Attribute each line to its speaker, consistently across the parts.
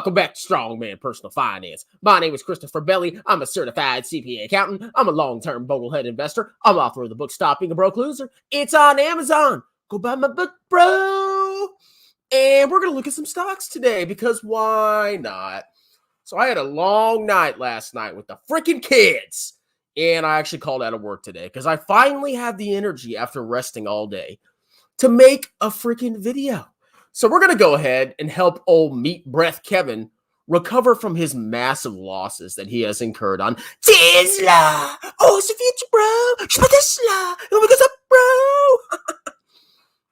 Speaker 1: Welcome back to Strongman Personal Finance. My name is Christopher Belly. I'm a certified CPA accountant. I'm a long-term boglehead investor. I'm author of the book Stop Being a Broke Loser. It's on Amazon. Go buy my book, bro. And we're going to look at some stocks today because why not? So I had a long night last night with the freaking kids. And I actually called out of work today because I finally have the energy after resting all day to make a freaking video. So we're going to go ahead and help old meat breath Kevin recover from his massive losses that he has incurred on Tesla. Oh, it's the future, bro. Tesla. Oh, because up, bro.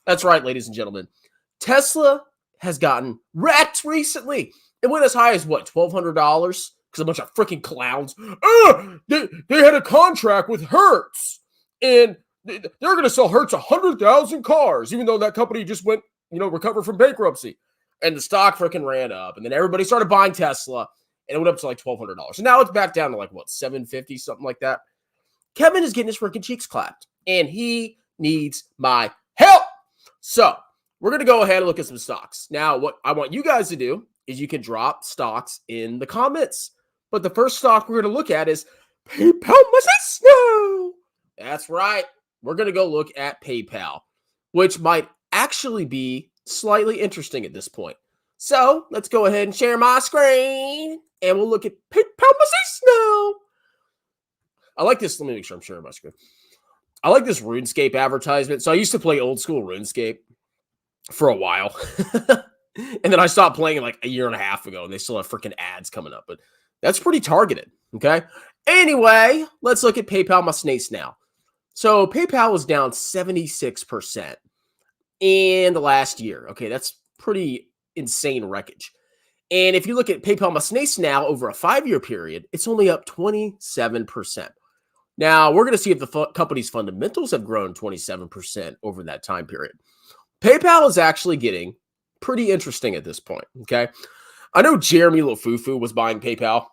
Speaker 1: That's right, ladies and gentlemen. Tesla has gotten wrecked recently. It went as high as, what, $1,200? Because a bunch of freaking clowns. They had a contract with Hertz. And they're going to sell Hertz 100,000 cars, even though that company just went, recovered from bankruptcy. And the stock freaking ran up. And then everybody started buying Tesla. And it went up to like $1,200. And now it's back down to like, what, $750, something like that. Kevin is getting his freaking cheeks clapped. And he needs my help. So we're going to go ahead and look at some stocks. Now, what I want you guys to do is you can drop stocks in the comments. But the first stock we're going to look at is PayPal. That's right. We're going to go look at PayPal, which might actually be slightly interesting at this point. So let's go ahead and share my screen and we'll look at PayPal. I like this. Let me make sure I'm sharing my screen. I like this RuneScape advertisement. So I used to play old school RuneScape for a while. And then I stopped playing like a year and a half ago and they still have freaking ads coming up. But that's pretty targeted. Okay. Anyway, let's look at PayPal my snakes now. So PayPal was down 76% in the last year. Okay, that's pretty insane wreckage. And if you look at PayPal my snakes now over a 5-year period, it's only up 27%. Now, we're going to see if the company's fundamentals have grown 27% over that time period. PayPal is actually getting pretty interesting at this point, okay? I know Jeremy Lofufu was buying PayPal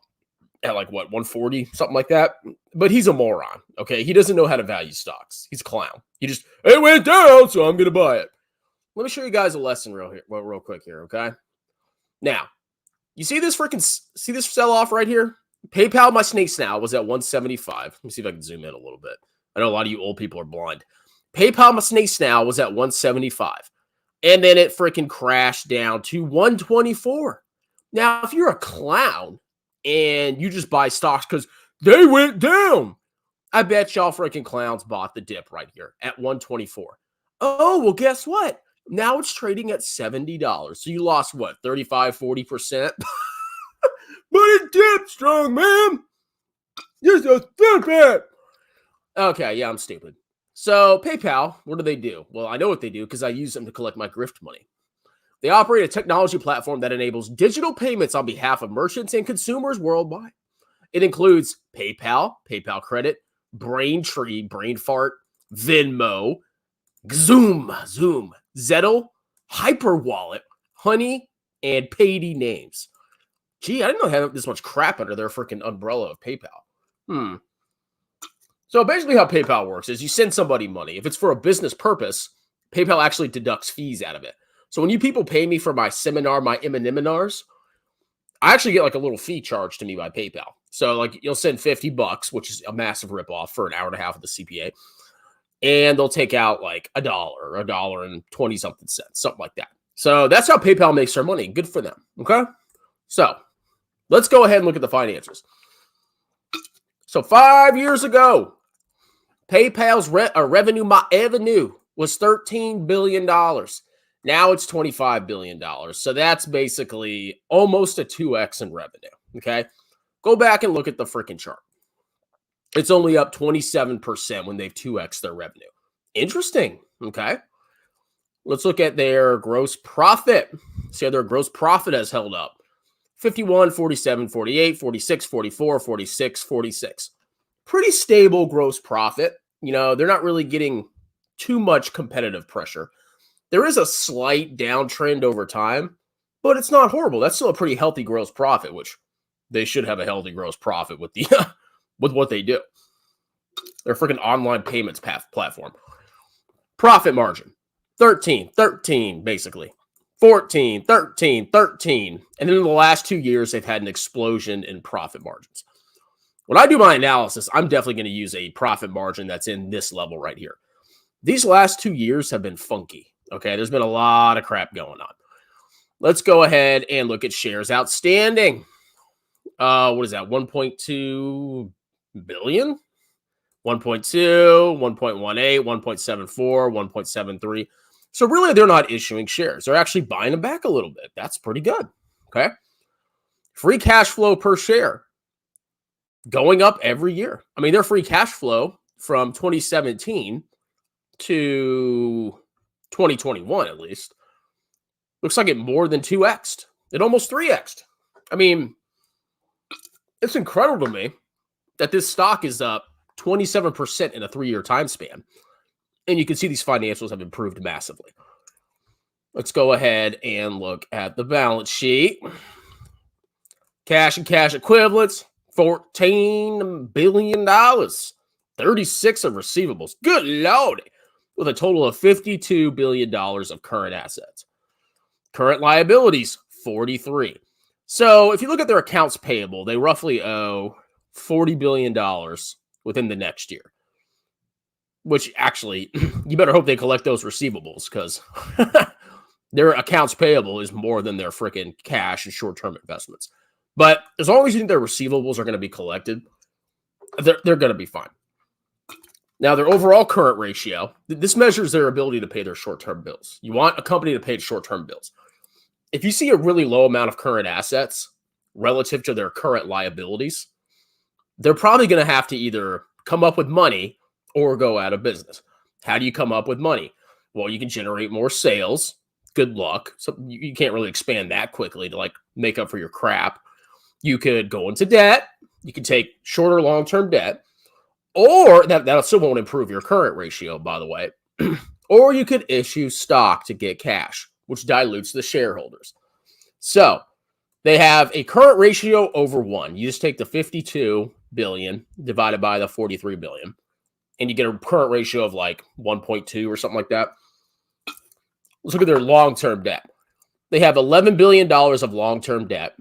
Speaker 1: at like, what, 140, something like that. But he's a moron, okay? He doesn't know how to value stocks. He's a clown. He just, it went down, so I'm going to buy it. Let me show you guys a lesson real quick here, okay? Now, you see this sell-off right here? PayPal, my snakes now, was at 175. Let me see if I can zoom in a little bit. I know a lot of you old people are blind. PayPal, my snakes now, was at 175. And then it freaking crashed down to 124. Now, if you're a clown, and you just buy stocks because they went down, I bet y'all freaking clowns bought the dip right here at 124. Oh, well, guess what? Now it's trading at $70. So you lost, what, 35, 40%? But it dipped, strong man. You're so stupid. Okay, yeah, I'm stupid. So PayPal, what do? Well, I know what they do because I use them to collect my grift money. They operate a technology platform that enables digital payments on behalf of merchants and consumers worldwide. It includes PayPal, PayPal Credit, Braintree, Brainfart, Venmo, Zoom, Zettle, Hyperwallet, Honey, and Payday names. Gee, I didn't know they had this much crap under their freaking umbrella of PayPal. So basically how PayPal works is you send somebody money. If it's for a business purpose, PayPal actually deducts fees out of it. So when you people pay me for my seminar, my M&Ms, I actually get like a little fee charged to me by PayPal. So like you'll send $50, which is a massive ripoff for an hour and a half of the CPA. And they'll take out like $1.20 something cents, something like that. So that's how PayPal makes their money. Good for them. Okay. So let's go ahead and look at the finances. So 5 years ago, PayPal's revenue was $13 billion. Now it's $25 billion. So that's basically almost a 2x in revenue. Okay. Go back and look at the freaking chart. It's only up 27% when they've 2x their revenue. Interesting. Okay. Let's look at their gross profit. See how their gross profit has held up. 51, 47, 48, 46, 44, 46, 46. Pretty stable gross profit. They're not really getting too much competitive pressure. There is a slight downtrend over time, but it's not horrible. That's still a pretty healthy gross profit, which they should have a healthy gross profit with the with what they do. They're a freaking online payments platform. Profit margin, 13, basically. 14, 13, 13. And then in the last 2 years, they've had an explosion in profit margins. When I do my analysis, I'm definitely going to use a profit margin that's in this level right here. These last 2 years have been funky. Okay, there's been a lot of crap going on. Let's go ahead and look at shares outstanding. What is that? 1.2 billion? 1.2, 1.18, 1.74, 1.73. So really, they're not issuing shares. They're actually buying them back a little bit. That's pretty good. Okay. Free cash flow per share going up every year. I mean, their free cash flow from 2017 to 2021, at least, looks like it more than 2x'd. It almost 3x'd. I mean, it's incredible to me that this stock is up 27% in a 3-year time span. And you can see these financials have improved massively. Let's go ahead and look at the balance sheet. Cash and cash equivalents, $14 billion. 36 of receivables. Good Lord. With a total of $52 billion of current assets. Current liabilities, 43. So if you look at their accounts payable, they roughly owe $40 billion within the next year. Which actually, you better hope they collect those receivables because their accounts payable is more than their freaking cash and short-term investments. But as long as you think their receivables are going to be collected, they're going to be fine. Now, their overall current ratio, this measures their ability to pay their short-term bills. You want a company to pay short-term bills. If you see a really low amount of current assets relative to their current liabilities, they're probably going to have to either come up with money or go out of business. How do you come up with money? Well, you can generate more sales. Good luck. So you can't really expand that quickly to like make up for your crap. You could go into debt. You can take shorter long-term debt. Or that still won't improve your current ratio, by the way. Or you could issue stock to get cash, which dilutes the shareholders. So they have a current ratio over 1. You just take the 52 billion divided by the 43 billion, and you get a current ratio of like 1.2 or something like that. Let's look at their long-term debt. They have $11 billion of long-term debt,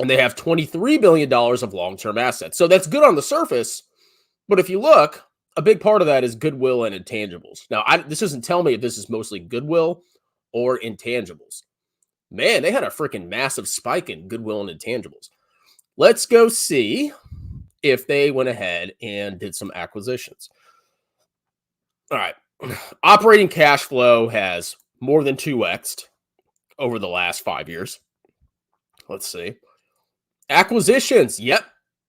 Speaker 1: and they have $23 billion of long-term assets. So that's good on the surface. But if you look, a big part of that is goodwill and intangibles. Now, this doesn't tell me if this is mostly goodwill or intangibles. Man, they had a freaking massive spike in goodwill and intangibles. Let's go see if they went ahead and did some acquisitions. All right. Operating cash flow has more than 2x'd over the last 5 years. Let's see. Acquisitions. Yep.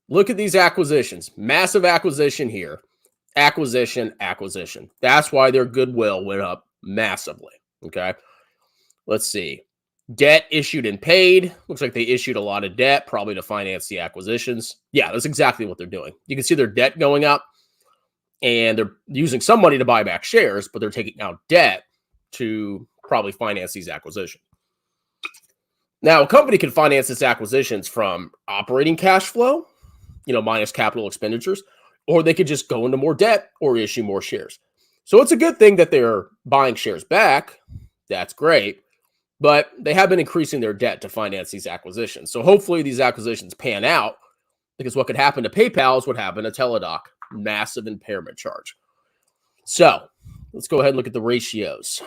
Speaker 1: Look at these acquisitions. Massive acquisition here. Acquisition. That's why their goodwill went up massively. Okay. Let's see. Debt issued and paid. Looks like they issued a lot of debt, probably to finance the acquisitions. Yeah, that's exactly what they're doing. You can see their debt going up, and they're using some money to buy back shares, but they're taking out debt to probably finance these acquisitions. Now, a company can finance its acquisitions from operating cash flow, minus capital expenditures, or they could just go into more debt or issue more shares. So it's a good thing that they're buying shares back. That's great. But they have been increasing their debt to finance these acquisitions. So hopefully these acquisitions pan out, because what could happen to PayPal is what happened to Teladoc. Massive impairment charge. So let's go ahead and look at the ratios.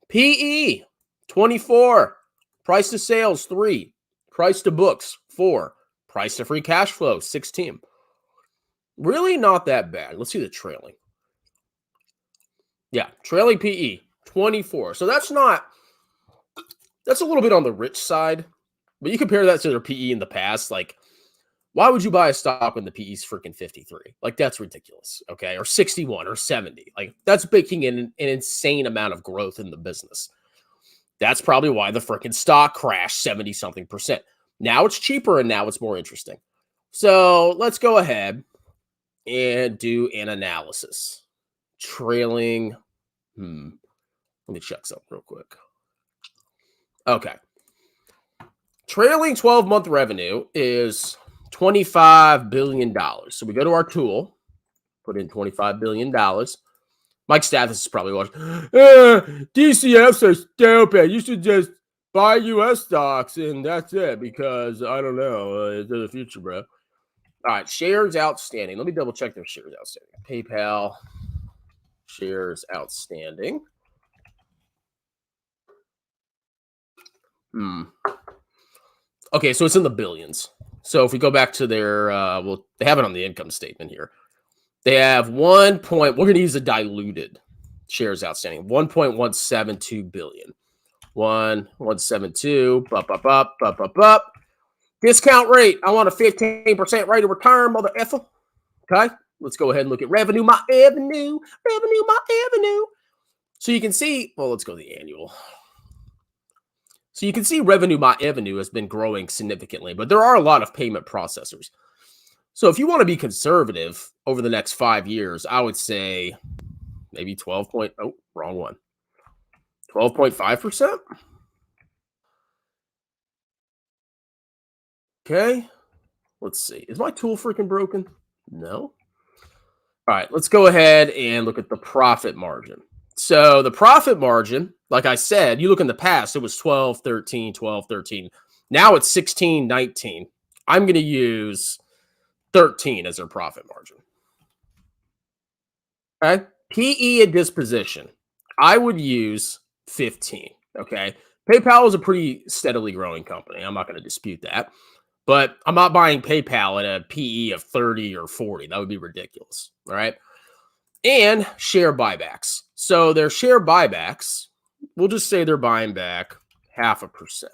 Speaker 1: PE, 24. Price to sales, 3. Price to books, 4. Price to free cash flow, 16. Really not that bad. Let's see the trailing. Yeah, trailing PE, 24. So that's a little bit on the rich side. But you compare that to their PE in the past, like, why would you buy a stock when the PE is freaking 53? Like, that's ridiculous, okay? Or 61 or 70. Like, that's baking in an insane amount of growth in the business. That's probably why the freaking stock crashed 70-something%. Now it's cheaper and now it's more interesting. So let's go ahead and do an analysis. Trailing. Let me check something real quick. Okay. Trailing 12-month revenue is $25 billion. So we go to our tool, put in $25 billion, Mike Stathis is probably watching. DCFs are stupid. You should just buy U.S. stocks and that's it because I don't know. It's the future, bro. All right, shares outstanding. Let me double check their shares outstanding. PayPal shares outstanding. Okay, so it's in the billions. So if we go back to their, well, they have it on the income statement here. They have we're going to use a diluted shares outstanding, 1.172 billion. 1.172, up. Discount rate. I want a 15% rate of return, mother effer. Okay, let's go ahead and look at revenue, my avenue. So you can see, well, let's go to the annual. So you can see revenue by avenue has been growing significantly, but there are a lot of payment processors. So if you want to be conservative over the next 5 years, I would say maybe 12.5%. Okay. Let's see. Is my tool freaking broken? No. All right, let's go ahead and look at the profit margin. So the profit margin, like I said, you look in the past, it was 12, 13, 12, 13. Now it's 16, 19. I'm going to use 13 as their profit margin. Okay. PE at disposition, I would use 15. Okay. PayPal is a pretty steadily growing company. I'm not going to dispute that. But I'm not buying PayPal at a PE of 30 or 40. That would be ridiculous. All right. And share buybacks. So their share buybacks, we'll just say they're buying back 0.5%.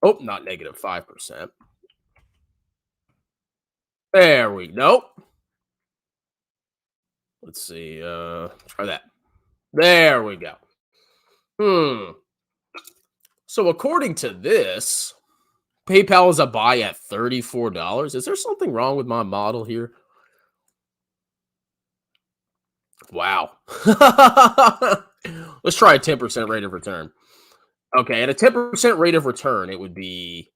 Speaker 1: Oh, not negative 5%. There we go. Let's see. Try that. There we go. So according to this, PayPal is a buy at $34. Is there something wrong with my model here? Wow. Let's try a 10% rate of return. Okay, at a 10% rate of return, it would be,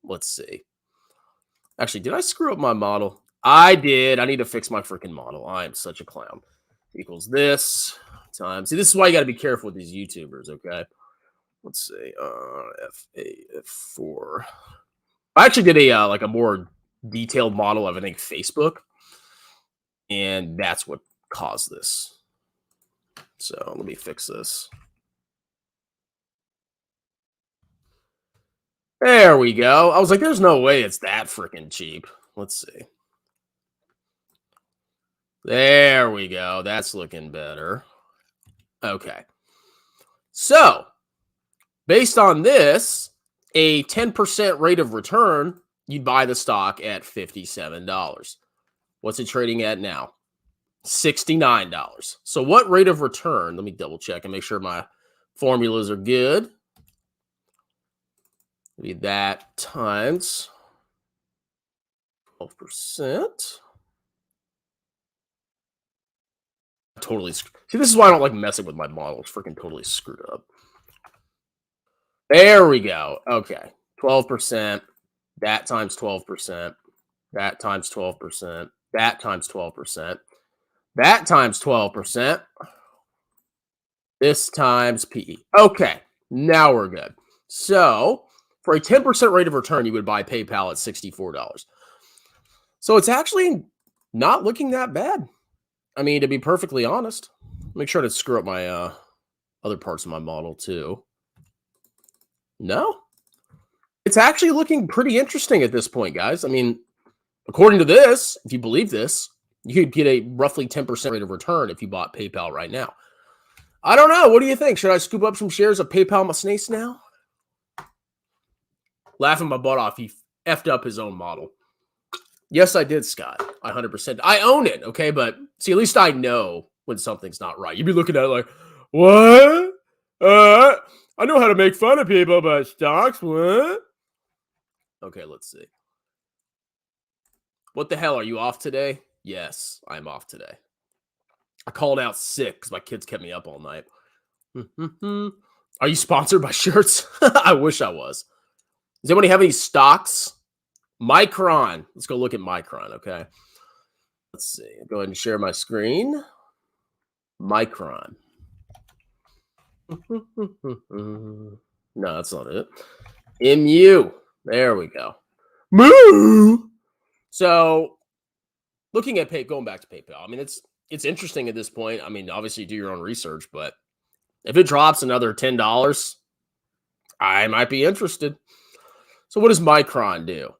Speaker 1: let's see. Actually, did I screw up my model? I did. I need to fix my freaking model. I am such a clown. Equals this times. See, this is why you got to be careful with these YouTubers, okay? Let's see. F4. I actually did a like a more detailed model of, I think, Facebook. And that's what caused this. So let me fix this. There we go. I was like, there's no way it's that freaking cheap. Let's see. There we go. That's looking better. Okay. So, based on this, a 10% rate of return, you'd buy the stock at $57. What's it trading at now? $69. So what rate of return? Let me double check and make sure my formulas are good. Be that times 12%. Totally. See, this is why I don't like messing with my model. It's freaking totally screwed up. There we go. Okay. 12%. That times 12%. That times 12%. That times 12%. That times 12%. This times PE. Okay. Now we're good. So, for a 10% rate of return, you would buy PayPal at $64. So, it's actually not looking that bad. I mean, to be perfectly honest, make sure to screw up my other parts of my model too. No, it's actually looking pretty interesting at this point, guys. I mean, according to this, if you believe this, you could get a roughly 10% rate of return if you bought PayPal right now. I don't know. What do you think? Should I scoop up some shares of PayPal my snakes now? Laughing my butt off. He effed up his own model. Yes, I did, Scott. 100%. I own it, okay? But see, at least I know when something's not right. You'd be looking at it like, what? I know how to make fun of people about stocks. What? Okay, let's see. What the hell? Are you off today? Yes, I'm off today. I called out sick because my kids kept me up all night. Are you sponsored by shirts? I wish I was. Does anybody have any stocks? Micron. Let's go look at Micron, okay? Let's see. Go ahead and share my screen. Micron. No, that's not it. MU. There we go. Moo. So, looking at going back to PayPal, I mean, it's interesting at this point. I mean, obviously, do your own research, but if it drops another $10, I might be interested. So, what does Micron do?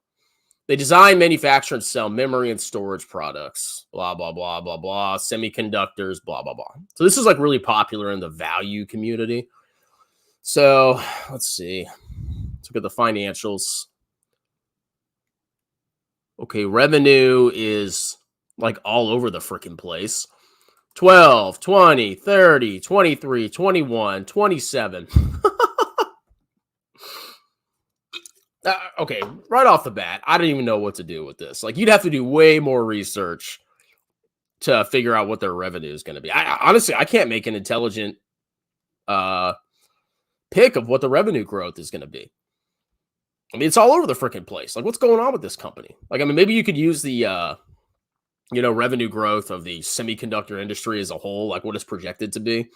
Speaker 1: They design, manufacture, and sell memory and storage products. Blah blah blah blah blah. Semiconductors. Blah blah blah. So, this is like really popular in the value community. So, let's see. Let's look at the financials. Okay, revenue is like all over the freaking place. 12, 20, 30, 23, 21, 27. Okay, right off the bat, I don't even know what to do with this. Like, you'd have to do way more research to figure out what their revenue is going to be. Honestly, I can't make an intelligent pick of what the revenue growth is going to be. I mean, it's all over the freaking place. Like, what's going on with this company? Like, I mean, maybe you could use the, revenue growth of the semiconductor industry as a whole, like what it's projected to be.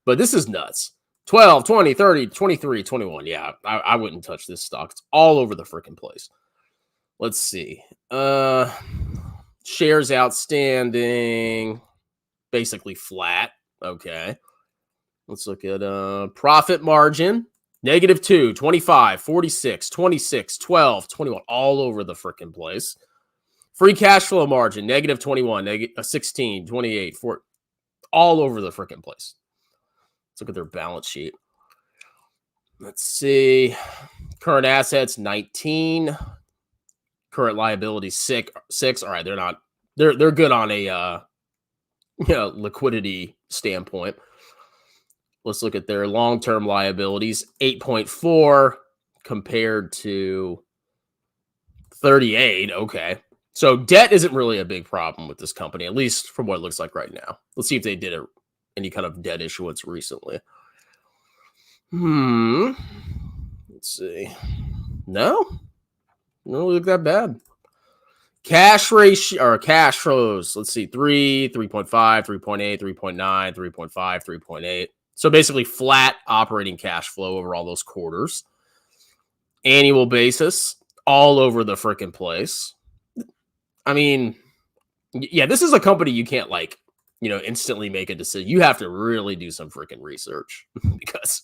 Speaker 1: But this is nuts. 12, 20, 30, 23, 21. Yeah, I wouldn't touch this stock. It's all over the freaking place. Let's see. Shares outstanding, basically flat. Okay. Let's look at profit margin. -2, 25, 46, 26, 12, 21, all over the freaking place. Free cash flow margin, -21, -16, 28, 4, all over the freaking place. Let's look at their balance sheet. Let's see. Current assets, 19. Current liabilities, 6. All right, they're good on a liquidity standpoint. Let's look at their long-term liabilities, 8.4 compared to 38. Okay. So debt isn't really a big problem with this company, at least from what it looks like right now. Let's see if they did any kind of debt issuance recently. Let's see. No, look that bad. Cash ratio or cash flows. Let's see. 3, 3.5, 3.8, 3.9, 3.5, 3.8. So basically flat operating cash flow over all those quarters. Annual basis, all over the freaking place. I mean, yeah, this is a company you can't instantly make a decision. You have to really do some freaking research because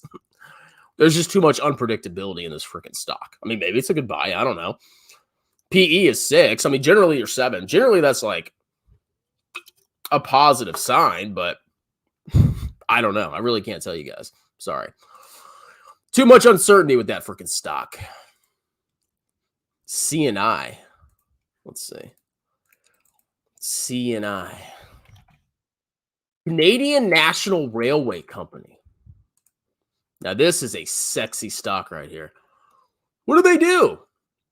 Speaker 1: there's just too much unpredictability in this freaking stock. I mean, maybe it's a good buy. I don't know. PE is 6. I mean, generally you're 7. Generally that's like a positive sign, but I don't know. I really can't tell you guys. Sorry. Too much uncertainty with that freaking stock. CNI. Let's see. CNI. Canadian National Railway Company. Now, this is a sexy stock right here. What do they do?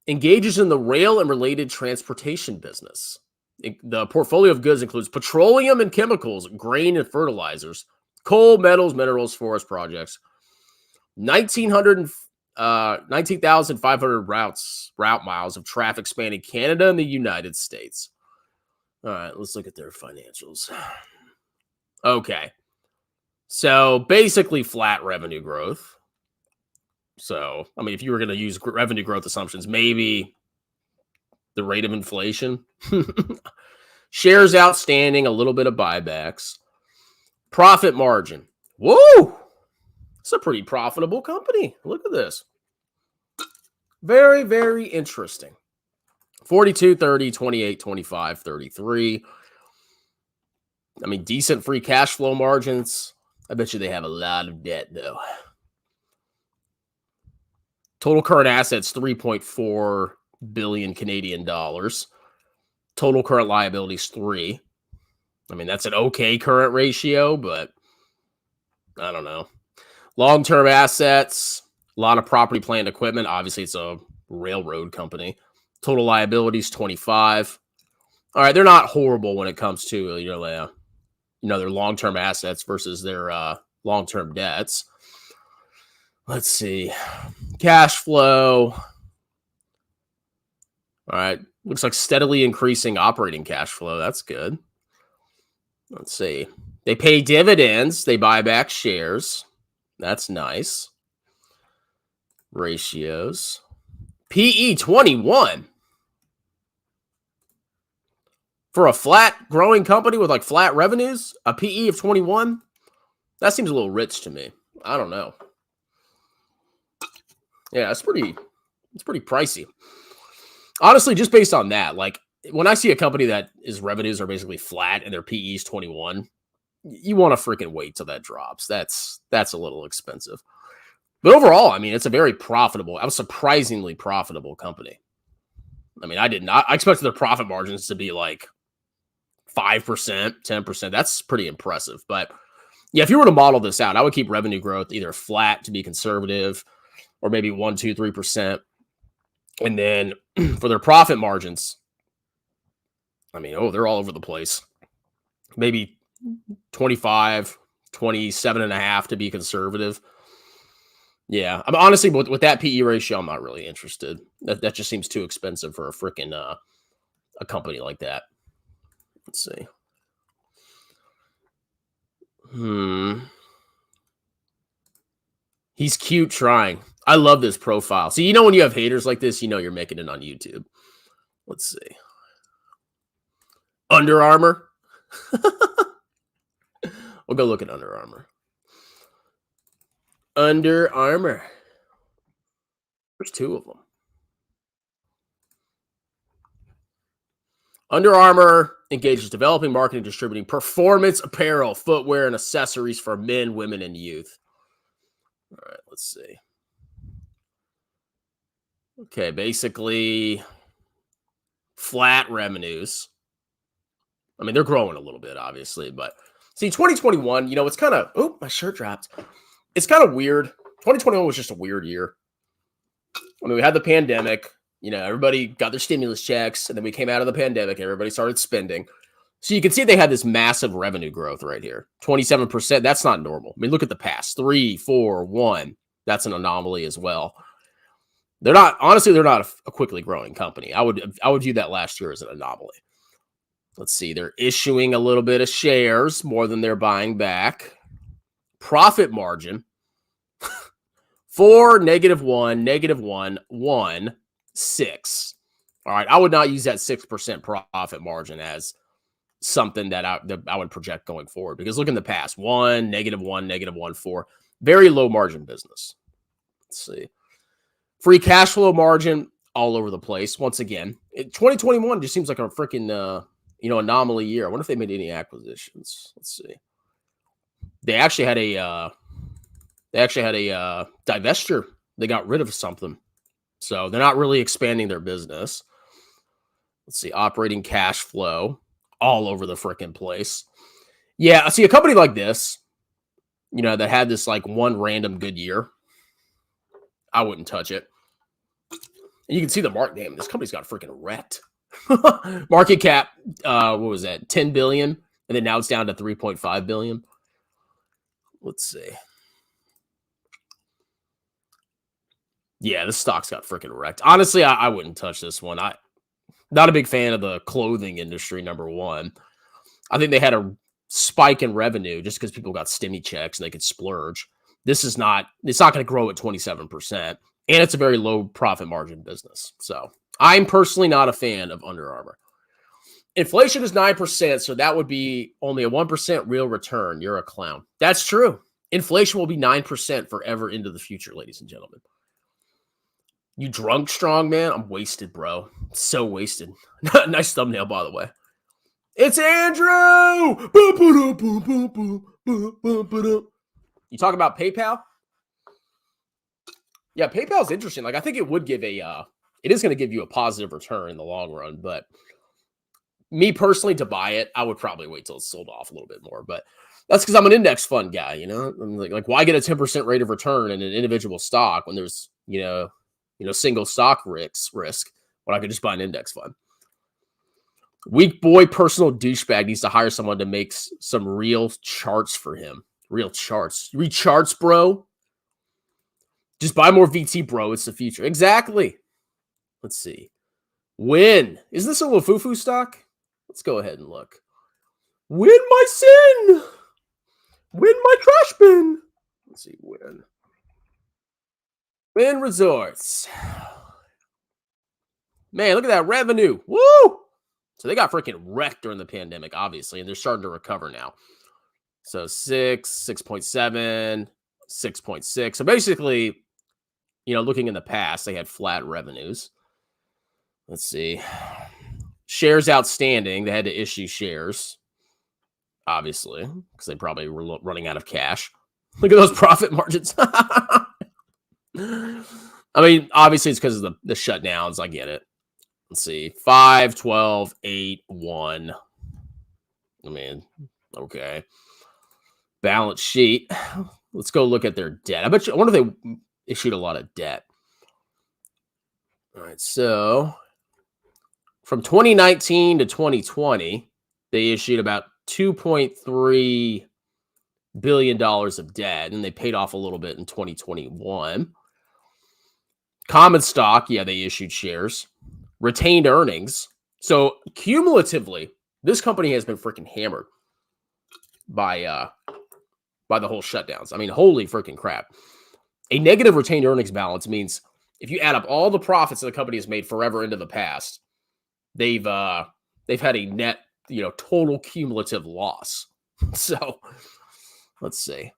Speaker 1: Engages in the rail and related transportation business. The portfolio of goods includes petroleum and chemicals, grain and fertilizers, coal, metals, minerals, forest projects. 19,500 route miles of traffic spanning Canada and the United States. All right, let's look at their financials. Okay. So basically flat revenue growth. So, I mean, if you were going to use revenue growth assumptions, maybe the rate of inflation. Shares outstanding, a little bit of buybacks. Profit margin. Whoa! It's a pretty profitable company. Look at this. Very, very interesting. 42, 30, 28, 25, 33. I mean, decent free cash flow margins. I bet you they have a lot of debt, though. Total current assets, 3.4 billion Canadian dollars. Total current liabilities, 3. I mean, that's an okay current ratio, but I don't know. Long-term assets, a lot of property, plant, equipment. Obviously, it's a railroad company. Total liabilities, 25. All right, they're not horrible when it comes to their long-term assets versus their long-term debts. Let's see. Cash flow. All right. Looks like steadily increasing operating cash flow. That's good. Let's see. They pay dividends. They buy back shares. That's nice. Ratios. PE 21. For a flat growing company with like flat revenues, a PE of 21, that seems a little rich to me. I don't know. Yeah, it's pretty pricey. Honestly, just based on that, like when I see a company that is revenues are basically flat and their PE is 21, you want to freaking wait till that drops. That's a little expensive. But overall, I mean, it's a very profitable, a surprisingly profitable company. I mean, I expected their profit margins to be like 5%, 10%. That's pretty impressive. But yeah, if you were to model this out, I would keep revenue growth either flat to be conservative or maybe 1, 2, 3%. And then for their profit margins, I mean, they're all over the place. Maybe 25, 27.5 to be conservative. Yeah, I'm honestly with that PE ratio, I'm not really interested. That just seems too expensive for a freaking a company like that. Let's see. He's cute trying. I love this profile. So, when you have haters like this, you're making it on YouTube. Let's see. Under Armour. We'll go look at Under Armour. Under Armour. There's 2 of them. Under Armour engages developing, marketing, distributing performance apparel, footwear, and accessories for men, women, and youth. All right, let's see. Okay, basically flat revenues. I mean, they're growing a little bit, obviously, but see, 2021, it's kind of, my shirt dropped. It's kind of weird. 2021 was just a weird year. I mean, we had the pandemic, everybody got their stimulus checks, and then we came out of the pandemic, and everybody started spending. So you can see they had this massive revenue growth right here. 27%, that's not normal. I mean, look at the past. 3, 4, 1. That's an anomaly as well. They're not a quickly growing company. I would view that last year as an anomaly. Let's see. They're issuing a little bit of shares, more than they're buying back. Profit margin. 4, -1, -1, 1, 6. All right. I would not use that 6% profit margin as something that I would project going forward, because look in the past. 1, -1, -1, 4. Very low margin business. Let's see. Free cash flow margin all over the place. Once again, 2021 just seems like a freaking anomaly year. I wonder if they made any acquisitions. Let's see. They actually had a divestiture. They got rid of something, so they're not really expanding their business. Let's see. Operating cash flow all over the freaking place. Yeah, I see a company like this, that had this like one random good year. I wouldn't touch it. And you can see the market. Damn, this company's got freaking wrecked. Market cap, what was that? 10 billion, and then now it's down to 3.5 billion. Let's see. Yeah, this stock's got freaking wrecked. Honestly, I wouldn't touch this one. I'm not a big fan of the clothing industry, number one. I think they had a spike in revenue just because people got stimmy checks and they could splurge. It's not going to grow at 27%. And it's a very low profit margin business. So I'm personally not a fan of Under Armour. Inflation is 9%, so that would be only a 1% real return. You're a clown. That's true. Inflation will be 9% forever into the future, ladies and gentlemen. You drunk strong, man? I'm wasted, bro. So wasted. Nice thumbnail, by the way. It's Andrew! You talk about PayPal? Yeah, PayPal's interesting. Like, I think it would give it is going to give you a positive return in the long run, but me personally, to buy it, I would probably wait till it's sold off a little bit more, but that's because I'm an index fund guy, I'm like, why get a 10% rate of return in an individual stock when there's, single stock risk when I could just buy an index fund? Weak boy personal douchebag needs to hire someone to make some real charts for him. Real charts. You read charts, bro? Just buy more VT, bro. It's the future. Exactly. Let's see. Wynn. Isn't this a Lufufu stock? Let's go ahead and look. Win my sin. Win my trash bin. Let's see, Wynn Resorts. Man, look at that revenue. Woo! So they got freaking wrecked during the pandemic, obviously, and they're starting to recover now. So 6.7, 6.6. So basically, looking in the past, they had flat revenues. Let's see. Shares outstanding. They had to issue shares, obviously, because they probably were running out of cash. Look at those profit margins. I mean, obviously, it's because of the shutdowns. I get it. Let's see. 5, 12, 8, 1. I mean, okay. Balance sheet. Let's go look at their debt. I wonder if they issued a lot of debt. All right. So from 2019 to 2020, they issued about $2.3 billion of debt, and they paid off a little bit in 2021. Common stock, yeah, they issued shares. Retained earnings. So cumulatively, this company has been freaking hammered by the whole shutdowns. I mean, holy freaking crap. A negative retained earnings balance means if you add up all the profits that the company has made forever into the past, they've had a net, total cumulative loss. So let's see.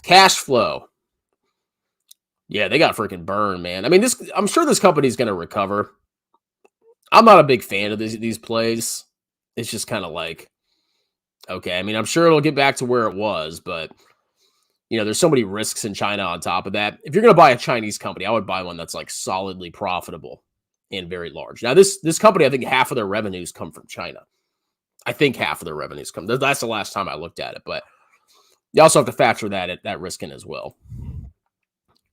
Speaker 1: Cash flow. Yeah, they got freaking burned, man. I mean, I'm sure this company's going to recover. I'm not a big fan of these plays. It's just kind of like, okay. I mean, I'm sure it'll get back to where it was, but there's so many risks in China on top of that. If you're going to buy a Chinese company, I would buy one that's like solidly profitable and very large. Now, this company, I think half of their revenues come from China. I think half of their revenues come. That's the last time I looked at it, but you also have to factor that risk in as well.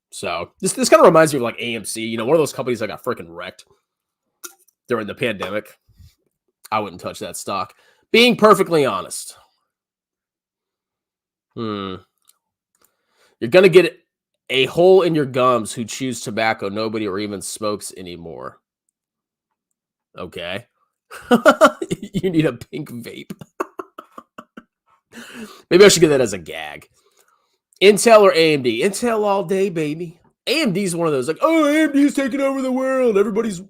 Speaker 1: So this kind of reminds me of like AMC, one of those companies that got freaking wrecked during the pandemic. I wouldn't touch that stock. Being perfectly honest. You're going to get a hole in your gums who chews tobacco nobody or even smokes anymore. Okay. You need a pink vape. Maybe I should get that as a gag. Intel or AMD? Intel all day, baby. AMD is one of those like, oh, AMD is taking over the world. Everybody's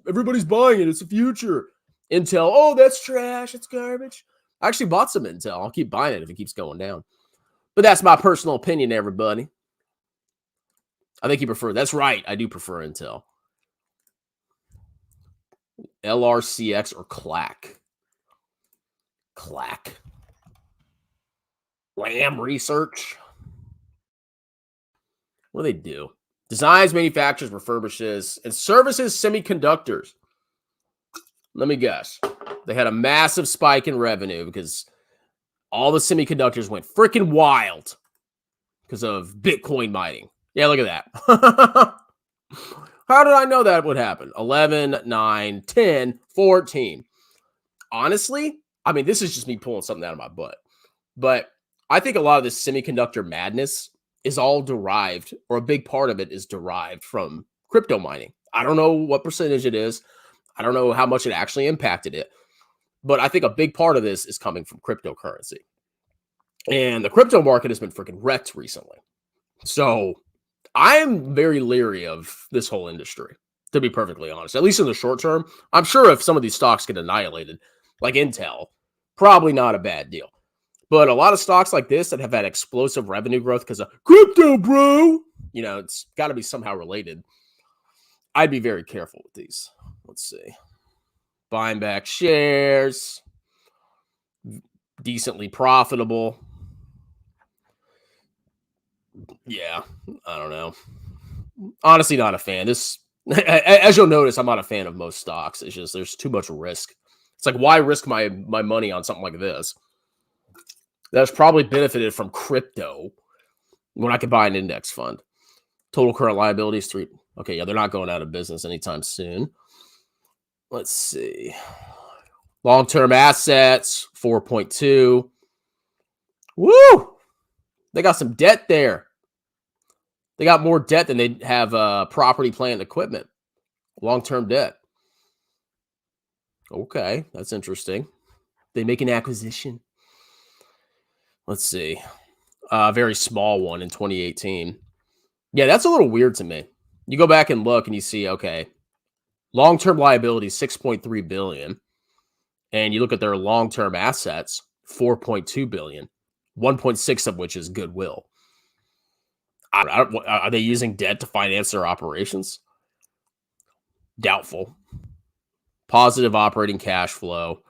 Speaker 1: buying it. It's the future. Intel, oh, that's trash. It's garbage. I actually bought some Intel. I'll keep buying it if it keeps going down. But that's my personal opinion, everybody. I think you prefer. That's right. I do prefer Intel. LRCX or CLAC. CLAC. Lam Research. What do they do? Designs, manufactures, refurbishes, and services semiconductors. Let me guess. They had a massive spike in revenue because all the semiconductors went freaking wild because of Bitcoin mining. Yeah, look at that. How did I know that would happen? 11, 9, 10, 14. Honestly, I mean, this is just me pulling something out of my butt. But I think a lot of this semiconductor madness is all derived, or a big part of it is derived from crypto mining. I don't know what percentage it is. I don't know how much it actually impacted it. But I think a big part of this is coming from cryptocurrency. And the crypto market has been freaking wrecked recently. So I am very leery of this whole industry, to be perfectly honest, at least in the short term. I'm sure if some of these stocks get annihilated, like Intel, probably not a bad deal. But a lot of stocks like this that have had explosive revenue growth because of crypto, bro, it's got to be somehow related. I'd be very careful with these. Let's see. Buying back shares. Decently profitable. Yeah, I don't know. Honestly, not a fan. This, as you'll notice, I'm not a fan of most stocks. It's just there's too much risk. It's like, why risk my money on something like this? That's probably benefited from crypto when I could buy an index fund. Total current liabilities 3. Okay, yeah, they're not going out of business anytime soon. Let's see. Long-term assets 4.2. Woo! They got some debt there. They got more debt than they have property, plant, and equipment. Long-term debt. Okay, that's interesting. They make an acquisition. Let's see. A very small one in 2018. Yeah, that's a little weird to me. You go back and look and you see, okay, long-term liabilities, 6.3 billion. And you look at their long-term assets, 4.2 billion, 1.6 of which is goodwill. Are they using debt to finance their operations? Doubtful. Positive operating cash flow.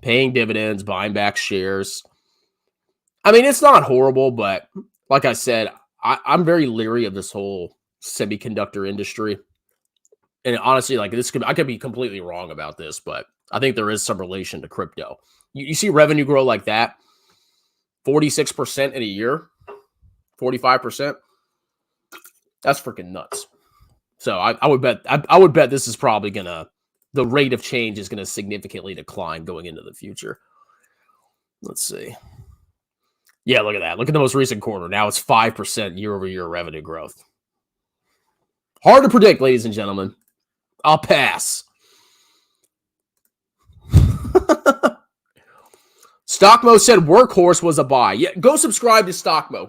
Speaker 1: Paying dividends, buying back shares. I mean, it's not horrible, but like I said, I'm very leery of this whole semiconductor industry. And honestly, like I could be completely wrong about this, but I think there is some relation to crypto. You see revenue grow like that, 46% in a year, 45%. That's freaking nuts. So I would bet this is probably the rate of change is gonna significantly decline going into the future. Let's see. Yeah, look at that. Look at the most recent quarter. Now it's 5% year-over-year revenue growth. Hard to predict, ladies and gentlemen. I'll pass. Stockmo said Workhorse was a buy. Yeah, go subscribe to Stockmo.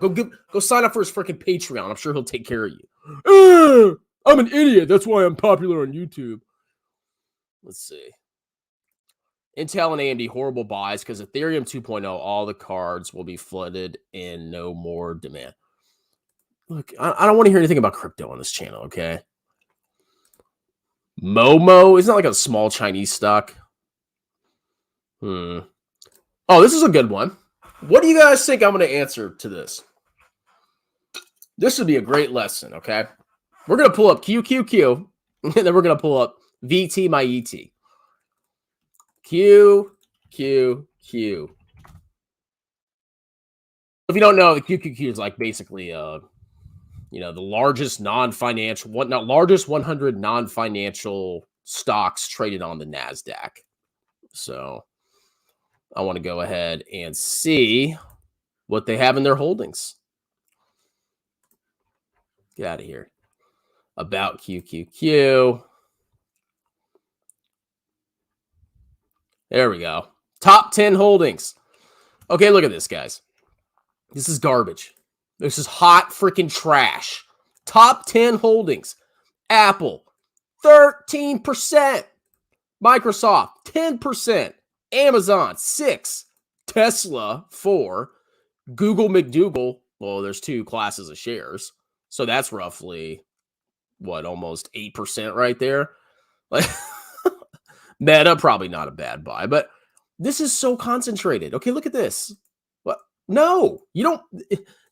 Speaker 1: Go sign up for his freaking Patreon. I'm sure he'll take care of you. I'm an idiot. That's why I'm popular on YouTube. Let's see. Intel and AMD, horrible buys because Ethereum 2.0, all the cards will be flooded and no more demand. Look, I don't want to hear anything about crypto on this channel, okay? Momo, isn't that like a small Chinese stock? Oh, this is a good one. What do you guys think I'm going to answer to this? This would be a great lesson, okay? We're going to pull up QQQ, and then we're going to pull up VT my ET. QQQ. If you don't know, the QQQ is like basically, the largest non-financial, largest 100 non-financial stocks traded on the NASDAQ. So I want to go ahead and see what they have in their holdings. Get out of here. About QQQ. There we go. Top 10 holdings. Okay, look at this, guys. This is garbage. This is hot freaking trash. Top 10 holdings. Apple, 13%. Microsoft, 10%. Amazon, 6%. Tesla, 4%. Google McDougal, well, there's 2 classes of shares. So that's roughly, almost 8% right there. Like, Meta, probably not a bad buy, but this is so concentrated. Okay, look at this. What? No, you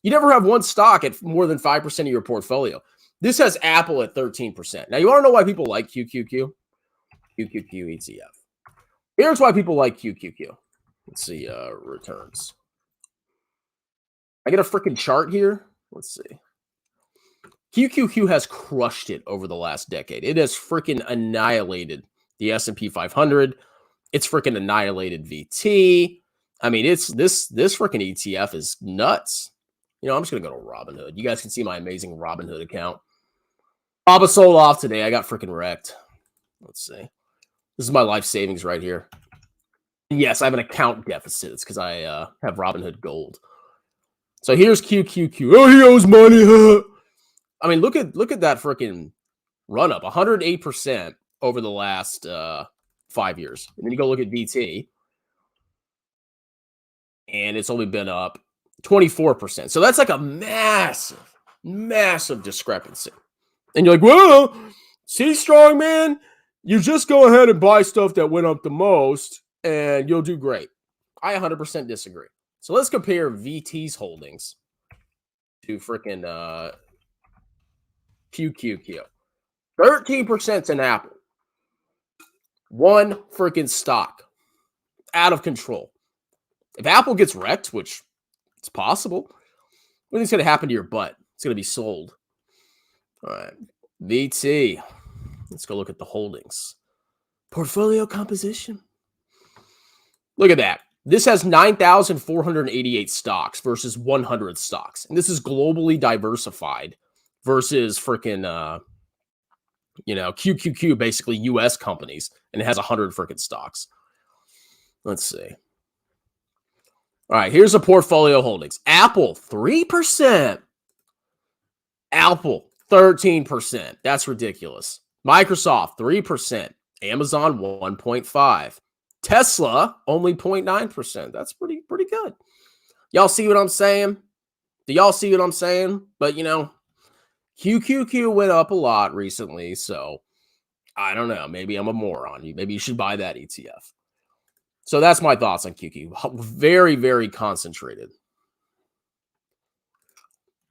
Speaker 1: never have one stock at more than 5% of your portfolio. This has Apple at 13%. Now, you want to know why people like QQQ? QQQ ETF. Here's why people like QQQ. Let's see, returns. I get a freaking chart here. Let's see. QQQ has crushed it over the last decade. It has freaking annihilated the S&P 500. It's freaking annihilated VT. I mean, this freaking ETF is nuts. I'm just going to go to Robinhood. You guys can see my amazing Robinhood account. Baba sold off today. I got freaking wrecked. Let's see. This is my life savings right here. And yes, I have an account deficit. It's because I have Robinhood Gold. So here's QQQ. Oh, he owes money. I mean, look at that freaking run up. 108% over the last 5 years. And then you go look at VT. And it's only been up 24%. So that's like a massive, massive discrepancy. And you're like, well, see, strong man, you just go ahead and buy stuff that went up the most and you'll do great. I 100% disagree. So let's compare VT's holdings to freaking QQQ. 13% in Apple. One freaking stock. Out of control. If Apple gets wrecked, which it's possible, what do you think's going to happen to your butt? It's going to be sold. All right. VT. Let's go look at the holdings. Portfolio composition. Look at that. This has 9,488 stocks versus 100 stocks. And this is globally diversified versus freaking, QQQ, basically U.S. companies. And it has 100 freaking stocks. Let's see. All right, here's a portfolio holdings. Apple, 3%. Apple, 13%. That's ridiculous. Microsoft, 3%. Amazon, 1.5%. Tesla, only 0.9%. That's pretty good. Y'all see what I'm saying? Do y'all see what I'm saying? But, you know, QQQ went up a lot recently, so I don't know. Maybe I'm a moron. Maybe you should buy that ETF. So that's my thoughts on QQ. Very, very concentrated.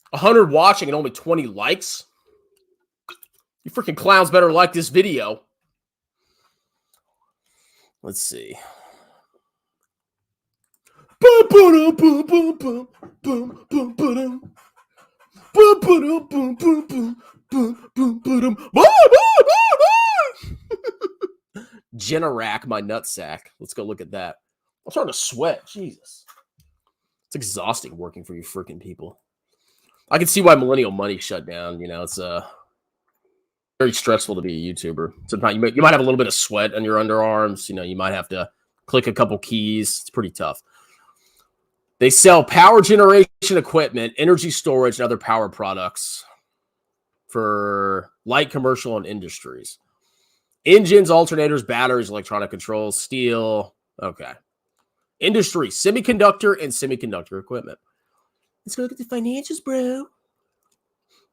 Speaker 1: 100 watching and only 20 likes. You freaking clowns better like this video. Let's see. Generac, my nutsack. Let's go look at that. I'm starting to sweat. Jesus. It's exhausting working for you freaking people. I can see why millennial money shut down. You know, it's very stressful to be a YouTuber. Sometimes you might have a little bit of sweat on your underarms. You know, you might have to click a couple keys. It's pretty tough. They sell power generation equipment, energy storage, and other power products for light commercial and industries. Engines, alternators, batteries, electronic controls, steel. Okay. Industry, semiconductor, and semiconductor equipment. Let's go look at the financials,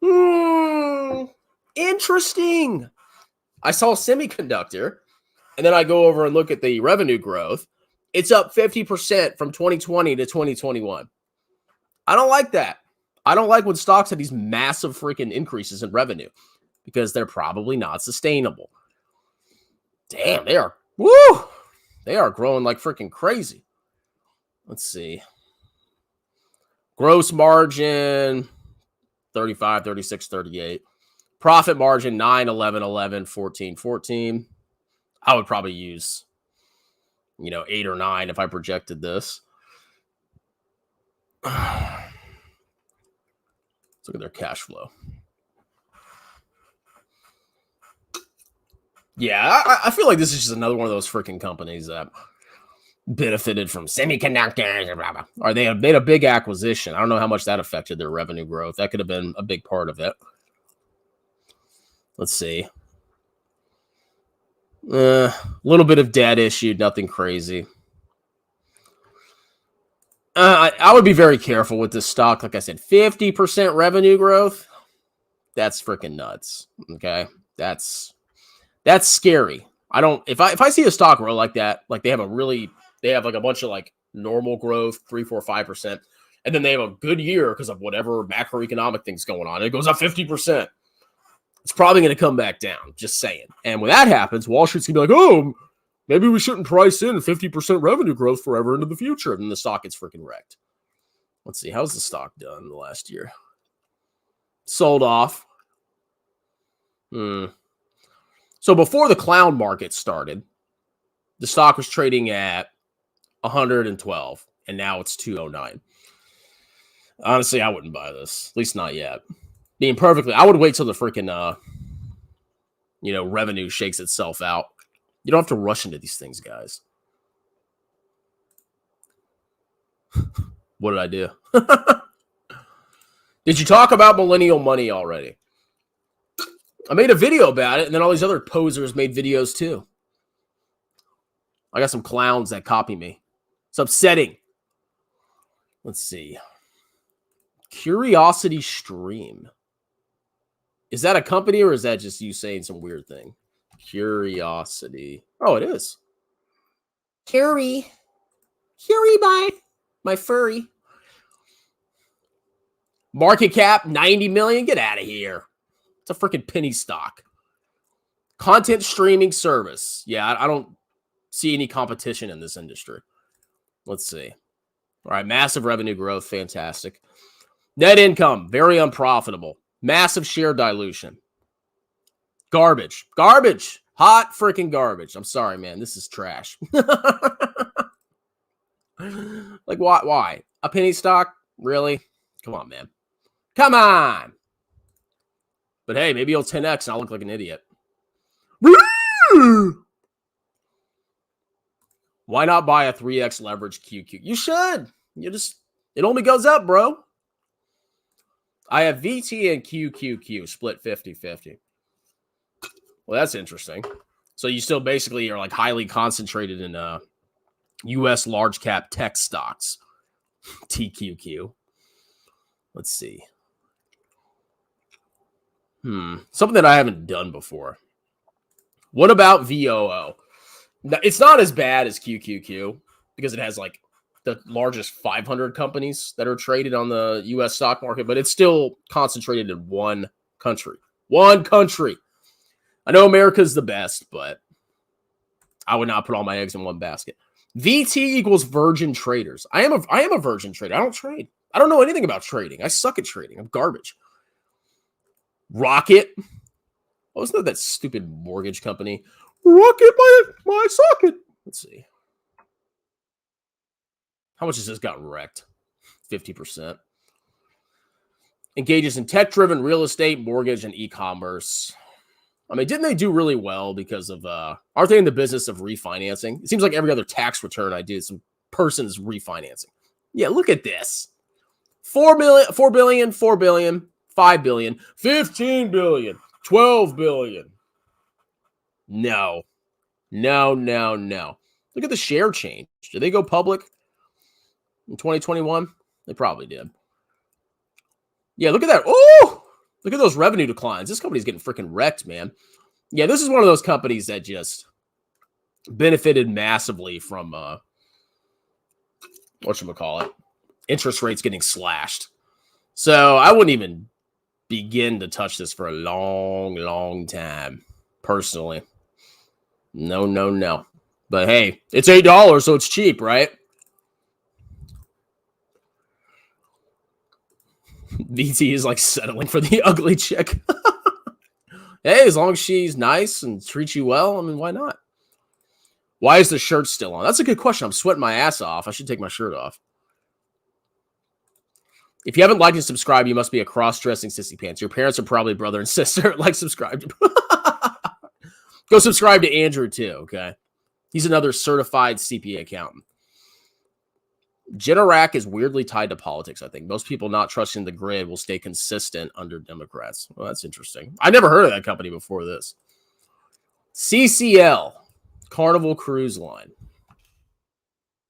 Speaker 1: bro. Interesting. I saw semiconductor, and then I go over and look at the revenue growth. It's up 50% from 2020 to 2021. I don't like that. I don't like when stocks have these massive freaking increases in revenue because they're probably not sustainable. Damn, they are growing like freaking crazy. Let's see. Gross margin, 35, 36, 38. Profit margin, 9, 11, 11, 14, 14. I would probably use, 8 or 9 if I projected this. Let's look at their cash flow. Yeah, I feel like this is just another one of those freaking companies that benefited from semiconductors, blah, blah. Or they made a big acquisition. I don't know how much that affected their revenue growth. That could have been a big part of it. Let's see. A little bit of debt issued, nothing crazy. I would be very careful with this stock. Like I said, 50% revenue growth. That's freaking nuts. Okay, that's scary. If I see a stock grow like that, like they have like a bunch of like normal growth, 3, 4, 5%, and then they have a good year because of whatever macroeconomic thing's going on. It goes up 50%. It's probably going to come back down. Just saying. And when that happens, Wall Street's gonna be like, oh, maybe we shouldn't price in 50% revenue growth forever into the future. And then the stock gets freaking wrecked. Let's see. How's the stock done in the last year? Sold off. So before the clown market started, the stock was trading at 112, and now it's 209. Honestly, I wouldn't buy this. At least not yet. Being perfectly, I would wait till the freaking, revenue shakes itself out. You don't have to rush into these things, guys. What did I do? Did you talk about millennial money already? I made a video about it, and then all these other posers made videos too. I got some clowns that copy me. It's upsetting. Let's see. CuriosityStream. Is that a company or is that just you saying some weird thing? Curiosity. Oh, it is. Curie by my furry. Market cap 90 million. Get out of here. It's a freaking penny stock. Content streaming service. Yeah, I don't see any competition in this industry. Let's see. All right, massive revenue growth. Fantastic. Net income, very unprofitable. Massive share dilution. Garbage. Garbage. Hot freaking garbage. I'm sorry, man. This is trash. Like, why? A penny stock? Really? Come on, man. Come on. But hey, maybe you'll 10x and I'll look like an idiot. Why not buy a 3x leverage QQ? You should. it only goes up, bro. I have VT and QQQ split 50-50. Well, that's interesting. So you still basically are like highly concentrated in U.S. large cap tech stocks. TQQ. Let's see. Something that I haven't done before. What about VOO? It's not as bad as QQQ because it has like the largest 500 companies that are traded on the U.S. stock market, but it's still concentrated in one country. One country. I know America's the best, but I would not put all my eggs in one basket. VT equals Virgin Traders. I am a Virgin Trader. I don't trade. I don't know anything about trading. I suck at trading. I'm garbage. Rocket. Oh, isn't that stupid mortgage company? Rocket my socket. Let's see. How much has this got wrecked? 50%. Engages in tech-driven real estate, mortgage, and e-commerce. I mean, didn't they do really well because of, aren't they in the business of refinancing? It seems like every other tax return I do, some person's refinancing. Yeah, look at this. 4 billion, 4 billion, 5 billion, 15 billion, 12 billion. No. Look at the share change. Did they go public in 2021? They probably did. Yeah, look at that. Oh, look at those revenue declines. This company's getting freaking wrecked, man. Yeah, this is one of those companies that just benefited massively from, whatchamacallit, interest rates getting slashed. So I wouldn't even begin to touch this for a long time, personally. No. But hey, it's $8, so it's cheap, right? VT is like settling for the ugly chick. Hey, as long as she's nice and treats you well, I mean, why not? Why is the shirt still on? That's a good question. I'm sweating my ass off. I should take my shirt off. If you haven't liked and subscribed, you must be a cross-dressing sissy pants. Your parents are probably brother and sister. Like, subscribe. Go subscribe to Andrew, too, okay? He's another certified CPA accountant. Generac is weirdly tied to politics, I think. Most people not trusting the grid will stay consistent under Democrats. Well, that's interesting. I never heard of that company before this. CCL, Carnival Cruise Line. I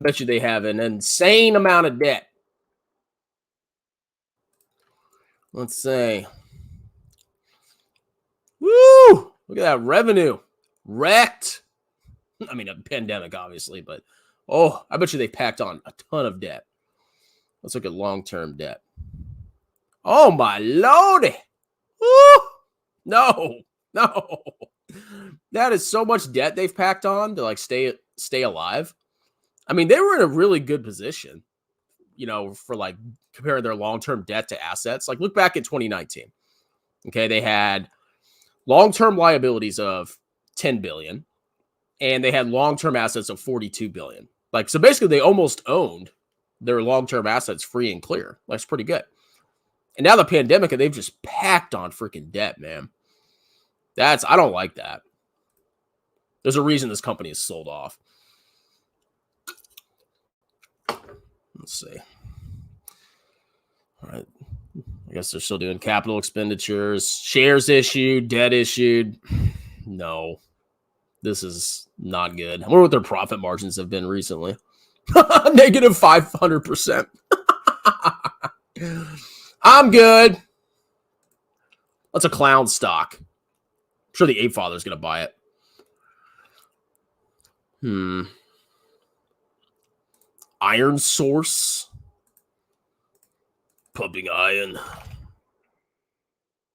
Speaker 1: bet you they have an insane amount of debt. Let's say. Woo! Look at that revenue. Wrecked. I mean, a pandemic, obviously, but oh, I bet you they packed on a ton of debt. Let's look at long-term debt. Oh, my lordy. Woo! No. That is so much debt they've packed on to like stay alive. I mean, they were in a really good position, you know, for like comparing their long-term debt to assets. Like look back at 2019. Okay, they had long-term liabilities of 10 billion and they had long-term assets of 42 billion. Like so basically they almost owned their long-term assets free and clear. That's pretty good. And now the pandemic and they've just packed on freaking debt, man. I don't like that. There's a reason this company is sold off. Let's see. All right. I guess they're still doing capital expenditures, shares issued, debt issued. No, this is not good. I wonder what their profit margins have been recently. Negative 500%. I'm good. That's a clown stock. I'm sure the Ape Father's going to buy it. IronSource. Pumping iron.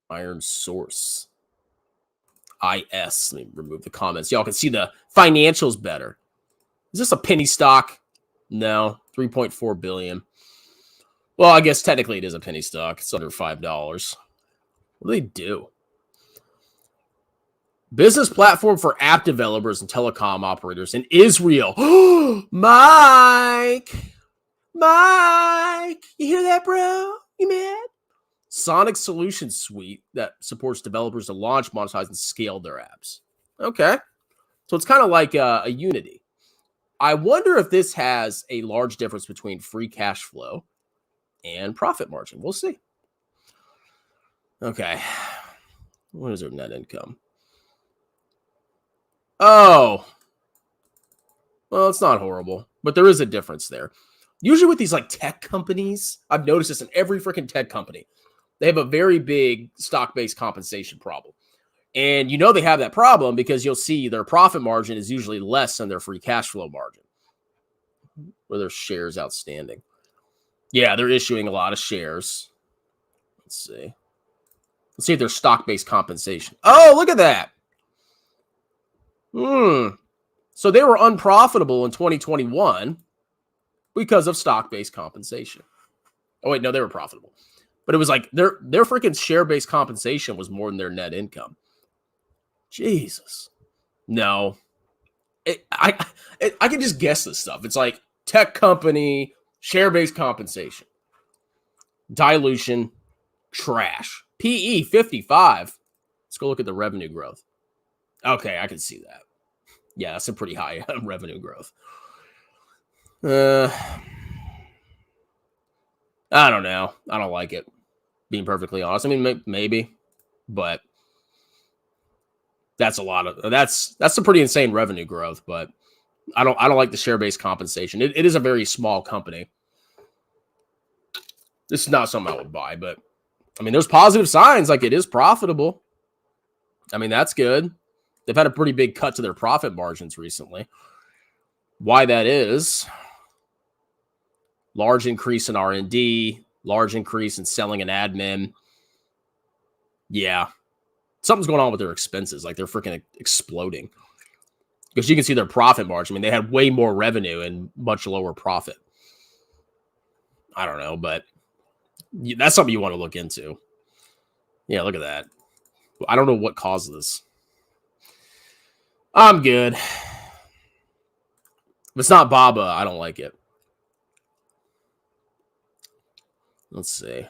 Speaker 1: IronSource. IS. Let me remove the comments. Y'all can see the financials better. Is this a penny stock? No. 3.4 billion. Well, I guess technically it is a penny stock. It's under $5. What do they do? Business platform for app developers and telecom operators in Israel. Mike, you hear that, bro? You mad? Sonic Solution Suite that supports developers to launch, monetize, and scale their apps. Okay. So it's kind of like a Unity. I wonder if this has a large difference between free cash flow and profit margin. We'll see. Okay. What is their net income? Oh. Well, it's not horrible, but there is a difference there. Usually with these like tech companies, I've noticed this in every freaking tech company. They have a very big stock-based compensation problem. And you know they have that problem because you'll see their profit margin is usually less than their free cash flow margin, or their shares outstanding. Yeah, they're issuing a lot of shares. Let's see. Let's see if there's stock-based compensation. Oh, look at that. So they were unprofitable in 2021 because of stock-based compensation. Oh, wait, no, they were profitable. But it was like their freaking share-based compensation was more than their net income. Jesus. No. I can just guess this stuff. It's like tech company, share-based compensation, dilution, trash. PE 55. Let's go look at the revenue growth. Okay, I can see that. Yeah, that's a pretty high revenue growth. I don't know. I don't like it, being perfectly honest. I mean, maybe, but that's a lot of that's a pretty insane revenue growth. But I don't like the share-based compensation. It is a very small company. This is not something I would buy, but I mean, there's positive signs. Like, it is profitable. I mean, that's good. They've had a pretty big cut to their profit margins recently. Why that is? Large increase in R&D, large increase in selling and admin. Yeah. Something's going on with their expenses. Like, they're freaking exploding. Because you can see their profit margin. I mean, they had way more revenue and much lower profit. I don't know, but that's something you want to look into. Yeah, look at that. I don't know what caused this. I'm good. If it's not Baba, I don't like it. Let's see.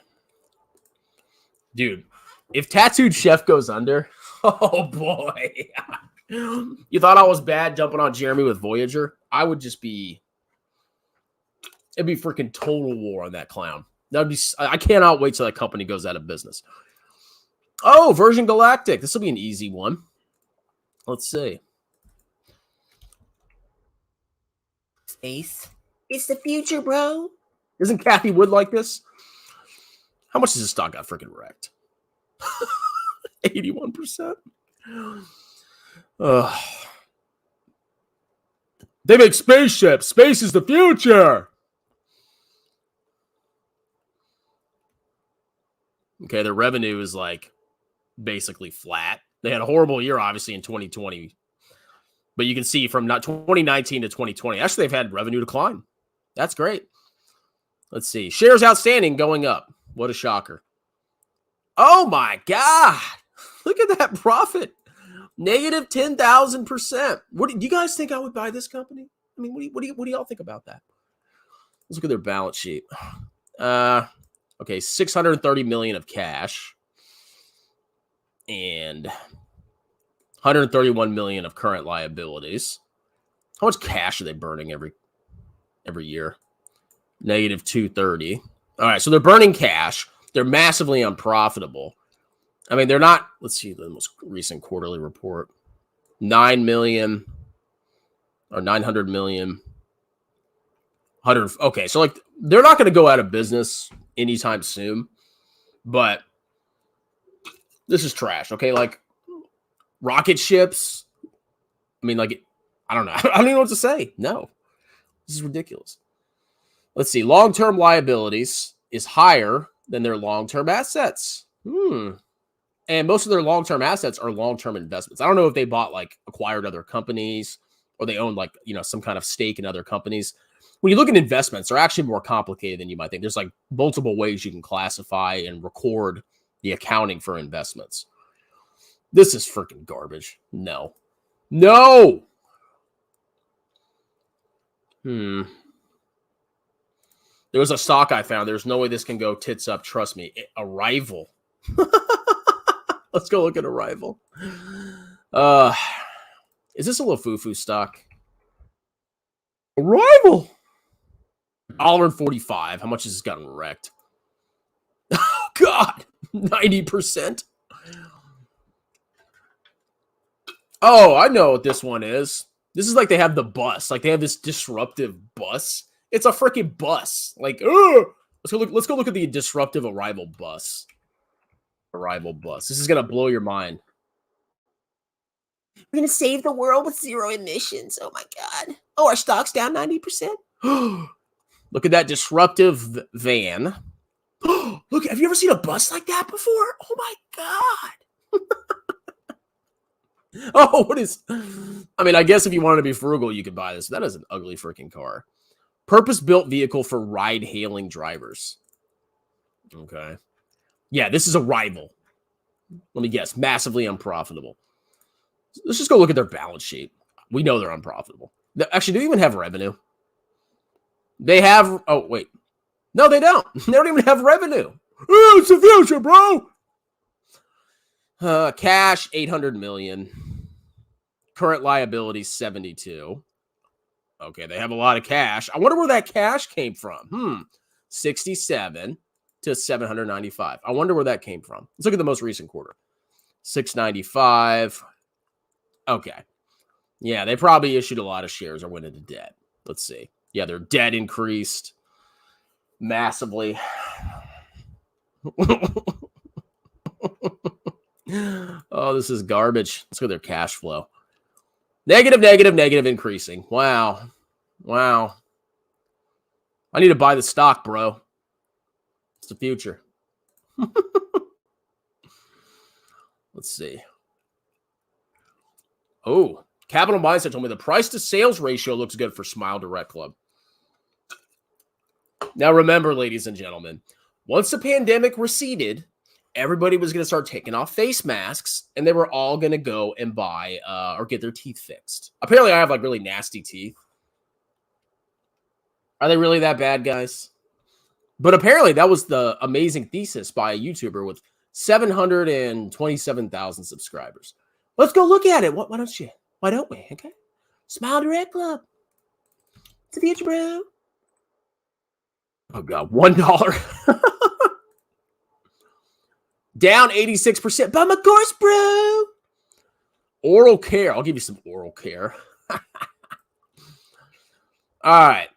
Speaker 1: Dude, if Tattooed Chef goes under, oh boy. You thought I was bad jumping on Jeremy with Voyager? I would just be... It'd be freaking total war on that clown. That'd be... I cannot wait till that company goes out of business. Oh, Version Galactic. This will be an easy one. Let's see.
Speaker 2: Space. It's the future, bro.
Speaker 1: Isn't Kathy Wood like this? How much does this stock got freaking wrecked? 81%. They make spaceships. Space is the future. Okay, their revenue is like basically flat. They had a horrible year, obviously, in 2020. But you can see from 2019 to 2020, actually, they've had revenue decline. That's great. Let's see. Shares outstanding going up. What a shocker. Oh, my God. Look at that profit. Negative 10,000%. What do you guys think I would buy this company? I mean, what do y'all think about that? Let's look at their balance sheet. Okay, $630 million of cash and $131 million of current liabilities. How much cash are they burning every year? Negative 230. All right, so they're burning cash. They're massively unprofitable. I mean, they're not. Let's see the most recent quarterly report. 9 million or 900 million. 100. Okay, so like they're not going to go out of business anytime soon, but this is trash. Okay, like rocket ships. I mean, like, I don't know. I don't even know what to say. No, this is ridiculous. Let's see. Long-term liabilities is higher than their long-term assets. And most of their long-term assets are long-term investments. I don't know if they acquired other companies or they own some kind of stake in other companies. When you look at investments, they're actually more complicated than you might think. There's like multiple ways you can classify and record the accounting for investments. This is freaking garbage. No. There was a stock I found. There's no way this can go tits up. Trust me. Arrival. Let's go look at Arrival. Is this a Lafufu stock? Arrival. $1.45. How much has this gotten wrecked? Oh, God. 90%. Oh, I know what this one is. This is like they have the bus. Like they have this disruptive bus. It's a freaking bus. Like, let's go look at the disruptive arrival bus. Arrival bus. This is gonna blow your mind.
Speaker 2: We're gonna save the world with 0 emissions. Oh my god. Oh, our stock's down 90%.
Speaker 1: Look at that disruptive van. Look, have you ever seen a bus like that before? Oh my god. Oh, what is... I mean, I guess if you wanted to be frugal, you could buy this. That is an ugly freaking car. Purpose-built vehicle for ride-hailing drivers. Okay. Yeah, this is a rival. Let me guess. Massively unprofitable. Let's just go look at their balance sheet. We know they're unprofitable. Actually, do they even have revenue? They have... Oh, wait. No, they don't. They don't even have revenue. Oh, it's the future, bro. Cash, $800 million. Current liabilities, 72. Okay, they have a lot of cash. I wonder where that cash came from. 67 to 795. I wonder where that came from. Let's look at the most recent quarter. 695. Okay. Yeah, they probably issued a lot of shares or went into debt. Let's see. Yeah, their debt increased massively. Oh, this is garbage. Let's go to their cash flow. Negative, negative, negative, increasing. Wow. Wow. I need to buy the stock, bro. It's the future. Let's see. Oh, Capital Mindset told me the price to sales ratio looks good for SmileDirectClub. Now, remember, ladies and gentlemen, once the pandemic receded, everybody was going to start taking off face masks, and they were all going to go and buy or get their teeth fixed. Apparently, I have like really nasty teeth. Are they really that bad, guys? But apparently, that was the amazing thesis by a YouTuber with 727,000 subscribers. Let's go look at it. Why don't you? Why don't we? Okay.
Speaker 2: SmileDirectClub. It's the future, bro.
Speaker 1: Oh, God. $1. Down 86%. But of course, bro. Oral care. I'll give you some oral care. All right.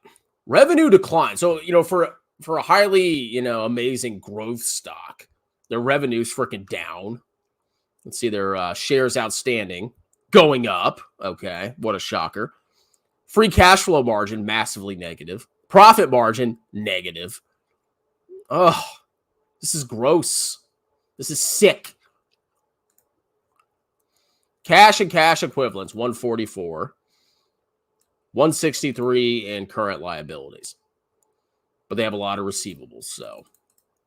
Speaker 1: Revenue decline. So, for a highly, amazing growth stock, their revenue's freaking down. Let's see their shares outstanding going up. Okay. What a shocker. Free cash flow margin, massively negative. Profit margin, negative. Oh, this is gross. This is sick. Cash and cash equivalents, 144. 163 in current liabilities. But they have a lot of receivables, so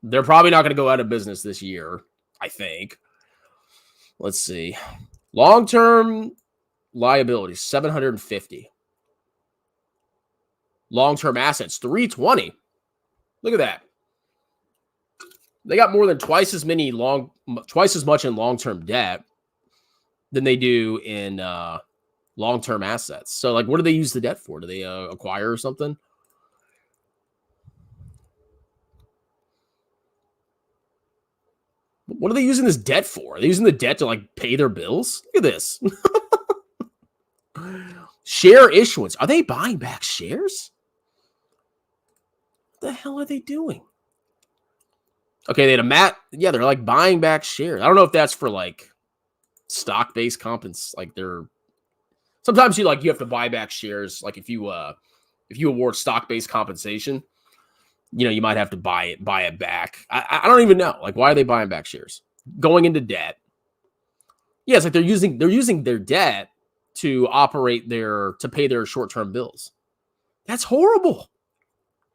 Speaker 1: they're probably not going to go out of business this year, I think. Let's see. Long-term liabilities, 750. Long-term assets, 320. Look at that. They got more than twice as much in long-term debt than they do in long-term assets. So, like, what do they use the debt for? Do they acquire or something? What are they using this debt for? Are they using the debt to, like, pay their bills? Look at this. Share issuance. Are they buying back shares? What the hell are they doing? Okay, they had yeah, they're like buying back shares. I don't know if that's for like stock-based compensation. Like sometimes you have to buy back shares. Like if you award stock-based compensation, you might have to buy it back. I don't even know. Like, why are they buying back shares? Going into debt. Yeah, it's like they're using their debt to pay their short-term bills. That's horrible.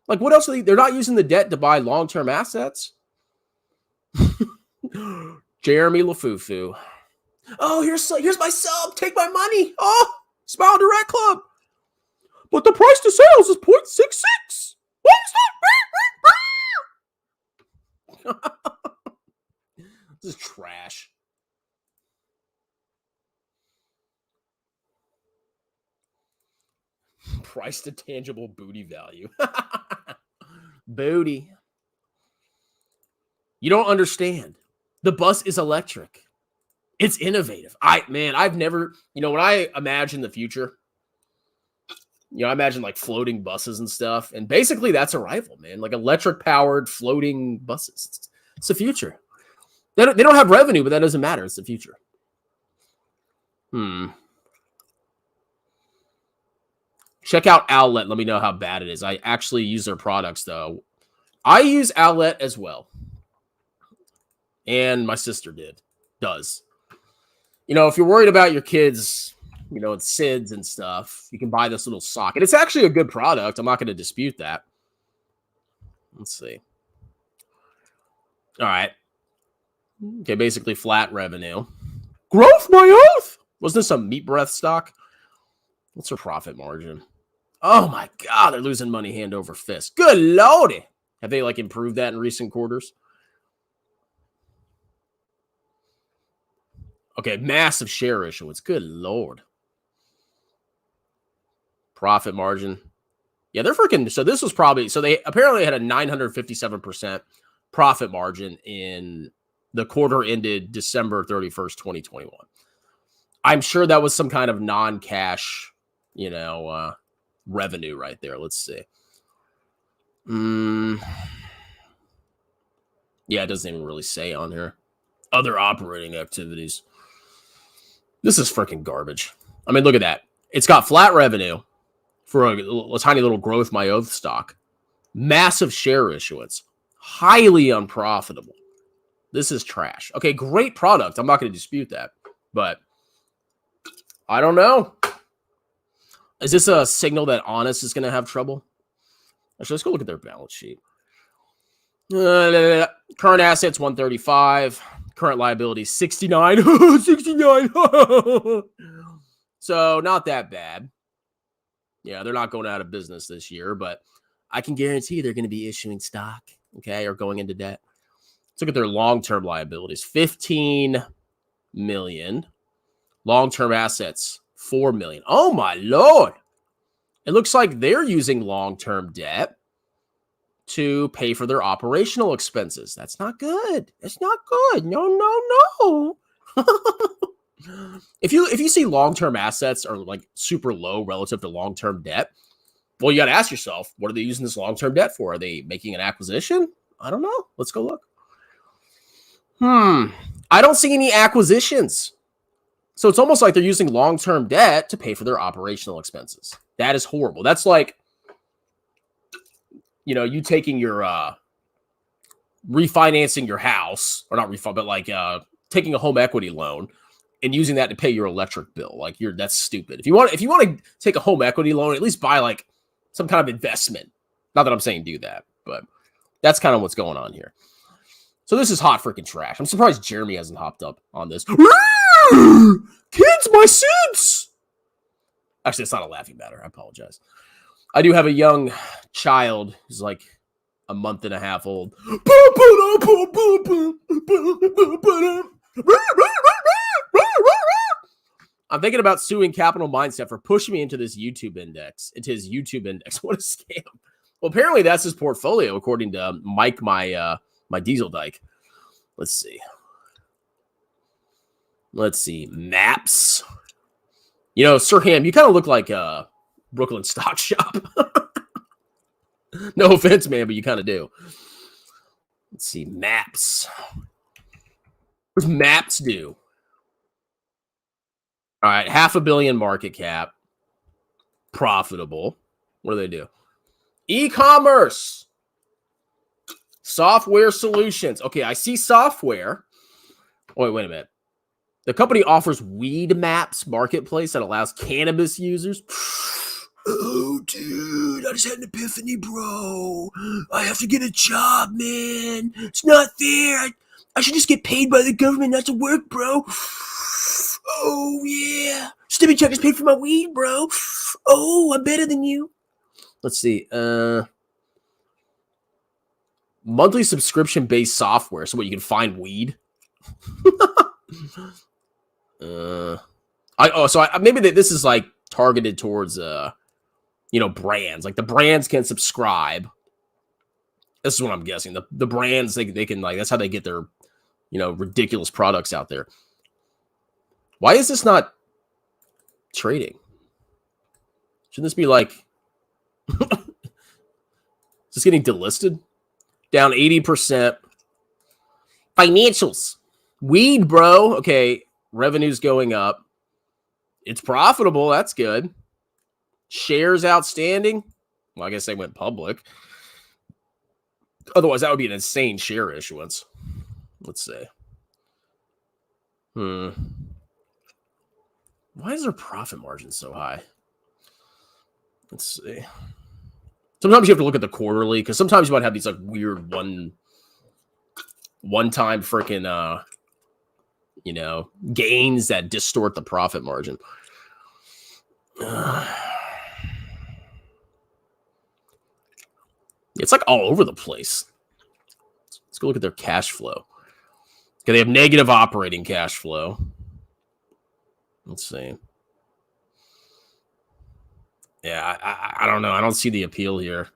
Speaker 1: Like, what else are they're not using the debt to buy long-term assets? Jeremy LaFufu. Oh, here's my sub. Take my money. Oh, SmileDirectClub. But the price to sales is 0.66. What is that? This is trash. price to tangible booty value. Booty. You don't understand. The bus is electric. It's innovative. I've never, when I imagine the future, I imagine like floating buses and stuff. And basically that's a rival, man. Like electric powered floating buses. It's the future. They don't have revenue, but that doesn't matter. It's the future. Check out Owlet. Let me know how bad it is. I actually use their products, though. I use Owlet as well. And my sister does. If you're worried about your kids, and SIDS and stuff, you can buy this little socket. It's actually a good product. I'm not going to dispute that. Let's see. All right. Okay, basically flat revenue. Growth, my oath! Wasn't this a meat breath stock? What's her profit margin? Oh my God, they're losing money hand over fist. Good lordy. Have they improved that in recent quarters? Okay, massive share issuance. Good Lord. Profit margin. Yeah, they're freaking. So this was probably, so they apparently had a 957% profit margin in the quarter ended December 31st, 2021. I'm sure that was some kind of non-cash, revenue right there. Let's see. Yeah, it doesn't even really say on here. Other operating activities. This is freaking garbage. I mean, look at that. It's got flat revenue for a tiny little growth my oath stock. Massive share issuance. Highly unprofitable. This is trash. Okay, great product. I'm not going to dispute that. But I don't know. Is this a signal that Honest is going to have trouble? Actually, let's go look at their balance sheet. Current assets, 135. Current liabilities, 69. 69. So not that bad. Yeah, they're not going out of business this year, but I can guarantee they're going to be issuing stock, okay, or going into debt. Let's look at their long-term liabilities. 15 million. Long-term assets, 4 million. Oh, my Lord. It looks like they're using long-term debt to pay for their operational expenses. That's not good. That's not good. No. If you see long-term assets are super low relative to long-term debt, well, you got to ask yourself, what are they using this long-term debt for? Are they making an acquisition? I don't know. Let's go look. I don't see any acquisitions. So it's almost like they're using long-term debt to pay for their operational expenses. That is horrible. That's like, you taking your refinancing your house, or not but taking a home equity loan and using that to pay your electric bill. That's stupid. If you want to take a home equity loan, at least buy some kind of investment. Not that I'm saying do that, but that's kind of what's going on here. So this is hot freaking trash. I'm surprised Jeremy hasn't hopped up on this. Kids, my sins. Actually, it's not a laughing matter. I apologize. I do have a young child who's a month and a half old. I'm thinking about suing Capital Mindset for pushing me into his YouTube index. What a scam. Well, apparently that's his portfolio, according to Mike, my diesel dyke. Let's see. Maps. Sir Ham, you kind of look like Brooklyn Stock Shop. No offense, man, but you kind of do. Let's see. Maps. What does Maps do? All right. $500 million market cap. Profitable. What do they do? E-commerce. Software solutions. Okay, I see software. Oh, wait a minute. The company offers Weedmaps marketplace that allows cannabis users. Oh, dude, I just had an epiphany, bro. I have to get a job, man. It's not fair. I should just get paid by the government not to work, bro. Oh, yeah. Stubby Chuck has paid for my weed, bro. Oh, I'm better than you. Let's see. Monthly subscription-based software. So what, you can find weed? Maybe this is targeted towards brands. Like the brands can subscribe. This is what I'm guessing. The brands, they can, like, that's how they get their, ridiculous products out there. Why is this not trading? Shouldn't this be like, is this getting delisted? Down 80%. Financials. Weed, bro. Okay. Revenue's going up. It's profitable. That's good. Shares outstanding. Well, I guess they went public. Otherwise, that would be an insane share issuance. Let's see. Why is their profit margin so high? Let's see. Sometimes you have to look at the quarterly, because sometimes you might have these like weird one-time freaking gains that distort the profit margin. It's like all over the place. Let's go look at their cash flow. Okay, they have negative operating cash flow. Let's see. Yeah, I don't know. I don't see the appeal here.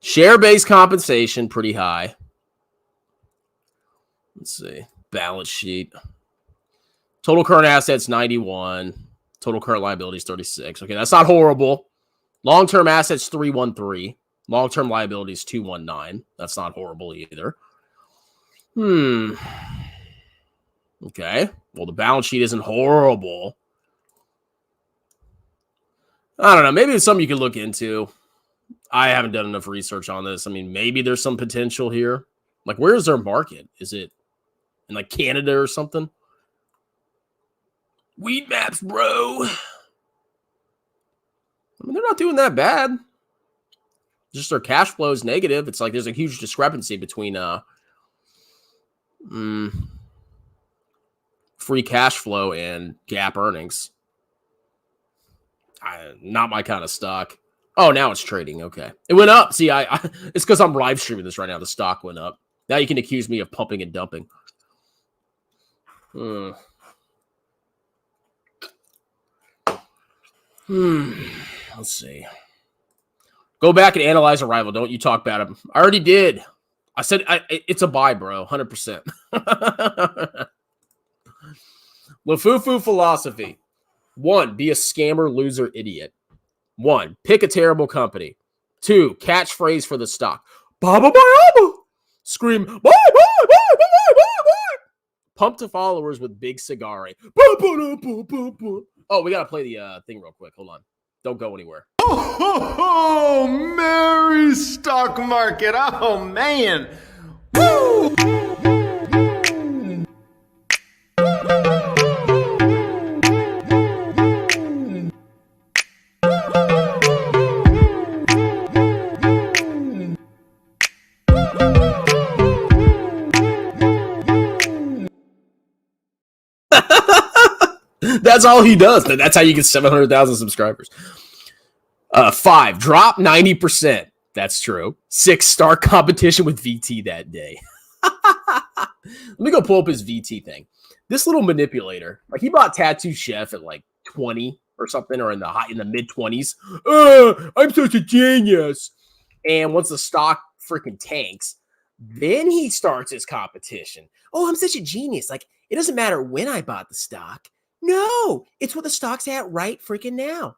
Speaker 1: Share-based compensation, pretty high. Let's see. Balance sheet. Total current assets, 91. Total current liabilities, 36. Okay, that's not horrible. Long-term assets, 313. Long-term liabilities, 219. That's not horrible either. Okay. Well, the balance sheet isn't horrible. I don't know. Maybe it's something you can look into. I haven't done enough research on this. I mean, maybe there's some potential here. Like, where is their market? Is it in like Canada or something? Weedmaps, bro. I mean, they're not doing that bad. Just their cash flow is negative. It's like there's a huge discrepancy between free cash flow and GAAP earnings. Not my kind of stock. Oh, now it's trading. Okay. It went up. See, it's because I'm live streaming this right now. The stock went up. Now you can accuse me of pumping and dumping. Let's see. Go back and analyze a rival. Don't you talk about him. I already did. I said it's a buy, bro. 100%. LaFufu philosophy. 1, be a scammer, loser, idiot. 1, pick a terrible company. 2, catchphrase for the stock. Baba Baba. Scream, bye, bye, bye, bye, bye, bye. Pump to followers with big cigar. Oh, we got to play the thing real quick. Hold on. Don't go anywhere.
Speaker 3: Oh, merry stock market. Oh, man. Woo!
Speaker 1: That's all he does. That's how you get 700,000 subscribers. 5, drop 90%. That's true. 6, start competition with VT that day. Let me go pull up his VT thing. This little manipulator, like he bought Tattoo Chef at like 20 or something, or in the mid 20s. I'm such a genius. And once the stock freaking tanks, then he starts his competition. Oh, I'm such a genius. Like, it doesn't matter when I bought the stock. No, it's what the stock's at right freaking now.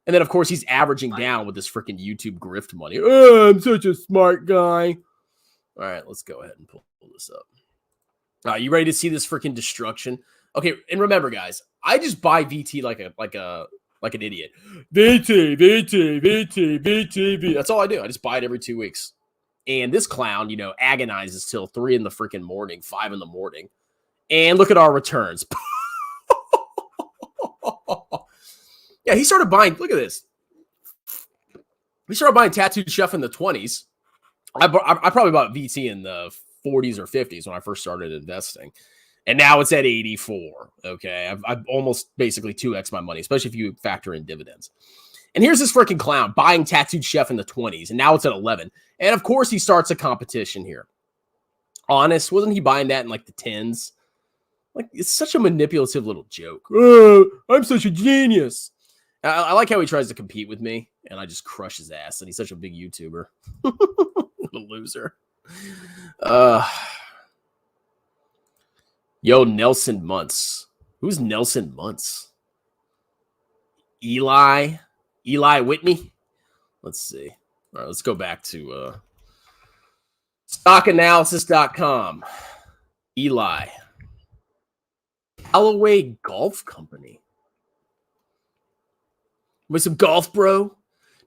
Speaker 1: And then, of course, he's averaging down with this freaking YouTube grift money. Oh, I'm such a smart guy. All right, let's go ahead and pull this up. You ready to see this freaking destruction? Okay, and remember, guys, I just buy VT like an idiot. VT. That's all I do. I just buy it every 2 weeks. And this clown, agonizes till 3 in the freaking morning, 5 in the morning. And look at our returns. Yeah, he started buying. Look at this. He started buying Tattooed Chef in the 20s. I probably bought VT in the 40s or 50s when I first started investing. And now it's at 84. Okay. I've almost basically 2x my money, especially if you factor in dividends. And here's this freaking clown buying Tattooed Chef in the 20s. And now it's at 11. And of course, he starts a competition here. Honest, wasn't he buying that in like the 10s? Like, it's such a manipulative little joke. Oh, I'm such a genius. I like how he tries to compete with me, and I just crush his ass. And he's such a big YouTuber. A loser. Yo, Nelson Muntz. Who's Nelson Muntz? Eli Whitney. Let's see. All right, let's go back to stockanalysis.com. Eli. Callaway Golf Company. With some golf, bro.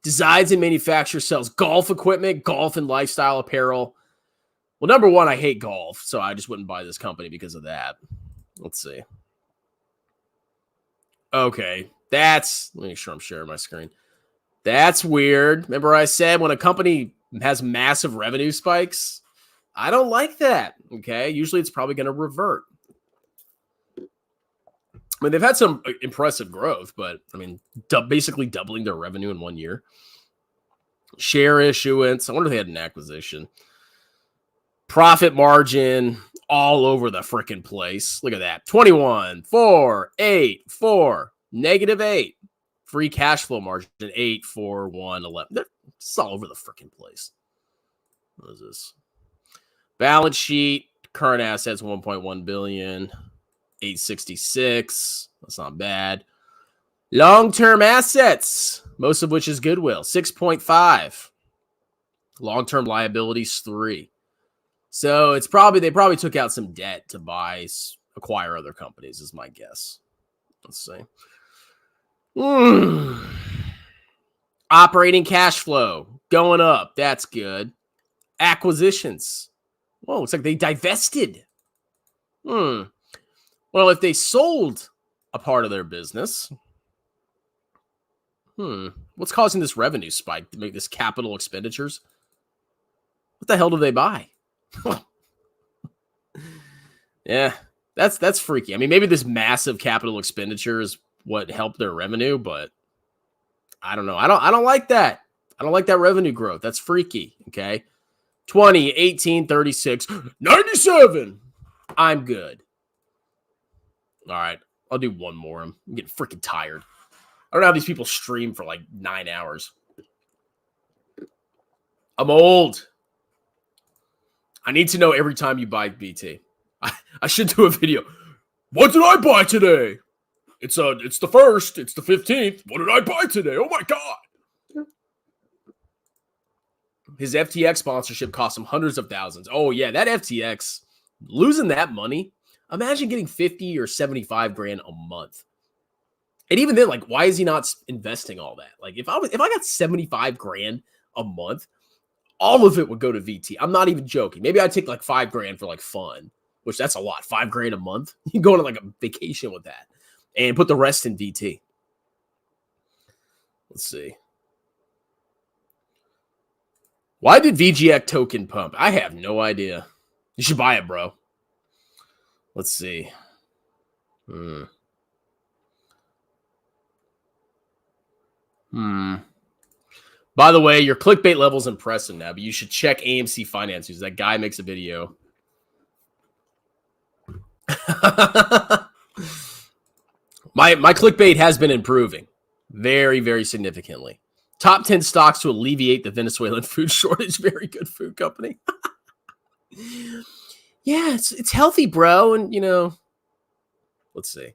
Speaker 1: Designs and manufactures, sells golf equipment, golf and lifestyle apparel. Well, number one, I hate golf, so I just wouldn't buy this company because of that. Let's see. Okay, let me make sure I'm sharing my screen. That's weird. Remember I said when a company has massive revenue spikes, I don't like that, okay? Usually it's probably going to revert. I mean, they've had some impressive growth, but, I mean, basically doubling their revenue in 1 year. Share issuance. I wonder if they had an acquisition. Profit margin all over the freaking place. Look at that. 21, 4, 8, 4, -8. Free cash flow margin, 8, 4, 1, 11. It's all over the freaking place. What is this? Balance sheet. Current assets, 1.1 billion. 866. That's not bad. Long-term assets, most of which is goodwill, 6.5. Long-term liabilities, 3. So they probably took out some debt to acquire other companies, is my guess. Let's see. Operating cash flow going up. That's good. Acquisitions. Whoa, looks like they divested. Well, if they sold a part of their business, what's causing this revenue spike to make this capital expenditures? What the hell do they buy? Yeah, that's freaky. I mean, maybe this massive capital expenditure is what helped their revenue, but I don't know. I don't like that. I don't like that revenue growth. That's freaky. Okay. 20, 18, 36, 97. I'm good. All right. I'll do one more. I'm getting freaking tired. I don't know how these people stream for like 9 hours. I'm old. I need to know every time you buy BT. I should do a video. What did I buy today? It's the 1st. It's the 15th. What did I buy today? Oh my God. His FTX sponsorship cost him hundreds of thousands. Oh yeah, that FTX, losing that money. Imagine getting 50 or 75 grand a month. And even then, like, why is he not investing all that? Like, if I got 75 grand a month, all of it would go to VT. I'm not even joking. Maybe I'd take like 5 grand for like fun, which that's a lot. 5 grand a month. You can go on like a vacation with that and put the rest in VT. Let's see. Why did VGX token pump? I have no idea. You should buy it, bro. Let's see. By the way, your clickbait level's impressive now, but you should check AMC Finance News. That guy makes a video. My clickbait has been improving very, very significantly. Top 10 stocks to alleviate the Venezuelan food shortage. Very good food company. Yeah, it's healthy, bro. And, you know, let's see.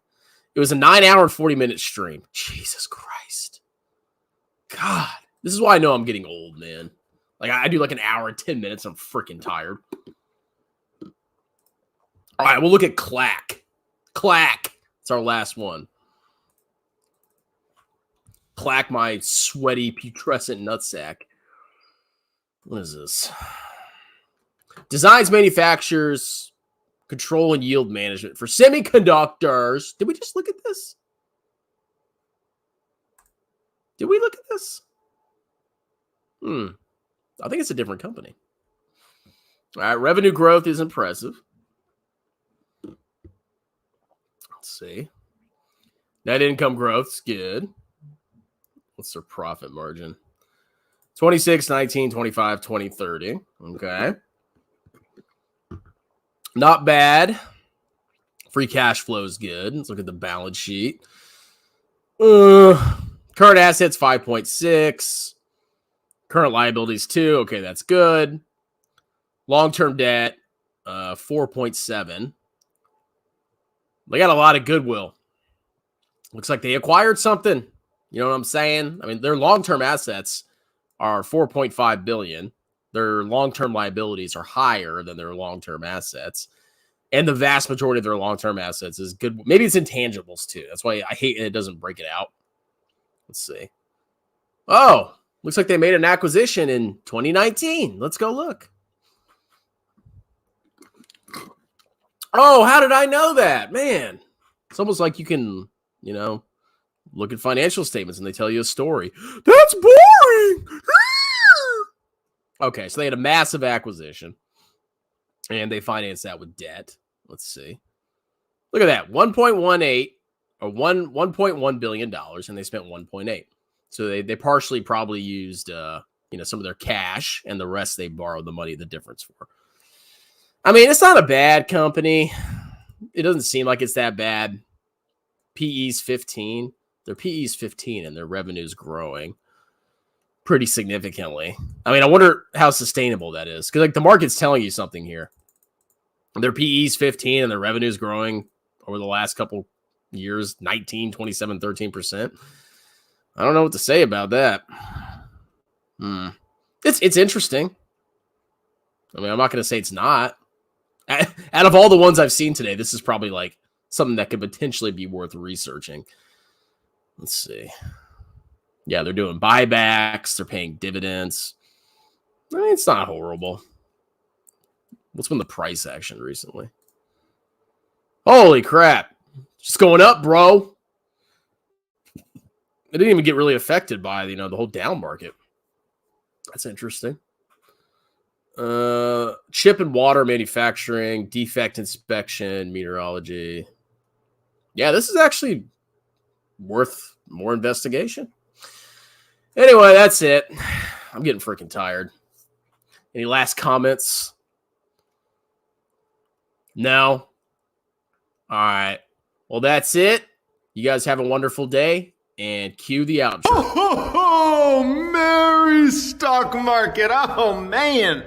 Speaker 1: It was a 9-hour and 40-minute stream. Jesus Christ. God, this is why I know I'm getting old, man. Like, I do like an hour and 10 minutes. I'm freaking tired. All right, we'll look at Clack. Clack. It's our last one. Clack, my sweaty, putrescent nutsack. What is this? Designs, manufactures, control, and yield management for semiconductors. Did we just look at this? Did we look at this? I think it's a different company. All right, revenue growth is impressive. Let's see. Net income growth is good. What's their profit margin? 26, 19, 25, 20, 30. Okay. Not bad. Free cash flow is good. Let's look at the balance sheet. Current assets 5.6. Current liabilities 2. Okay, that's good. Long-term debt 4.7. They got a lot of goodwill. Looks like they acquired something. You know what I'm saying? I mean, their long-term assets are 4.5 billion. Their long-term liabilities are higher than their long-term assets. And the vast majority of their long-term assets is good. Maybe it's intangibles too. That's why I hate it doesn't break it out. Let's see. Oh, looks like they made an acquisition in 2019. Let's go look. Oh, how did I know that? Man, it's almost like you can, look at financial statements and they tell you a story. That's boring. Okay, so they had a massive acquisition and they financed that with debt. Let's see. Look at that. 1.18 or $1.1 billion and they spent 1.8. So they partially probably used some of their cash and the rest they borrowed the money, the difference for. I mean, it's not a bad company. It doesn't seem like it's that bad. PE's 15. Their PE's 15 and their revenue's growing pretty significantly. I mean, I wonder how sustainable that is. Because the market's telling you something here. Their PE's 15 and their revenue's growing over the last couple years, 19, 27, 13%. I don't know what to say about that. It's interesting. I mean, I'm not going to say it's not. Out of all the ones I've seen today, this is probably like something that could potentially be worth researching. Let's see. Yeah, they're doing buybacks. They're paying dividends. I mean, it's not horrible. What's been the price action recently? Holy crap. Just going up, bro. It didn't even get really affected by, the whole down market. That's interesting. Chip and water manufacturing, defect inspection, meteorology. Yeah, this is actually worth more investigation. Anyway, that's it. I'm getting freaking tired. Any last comments? No? All right. Well, that's it. You guys have a wonderful day and cue the outro.
Speaker 3: Oh, merry stock market. Oh, man.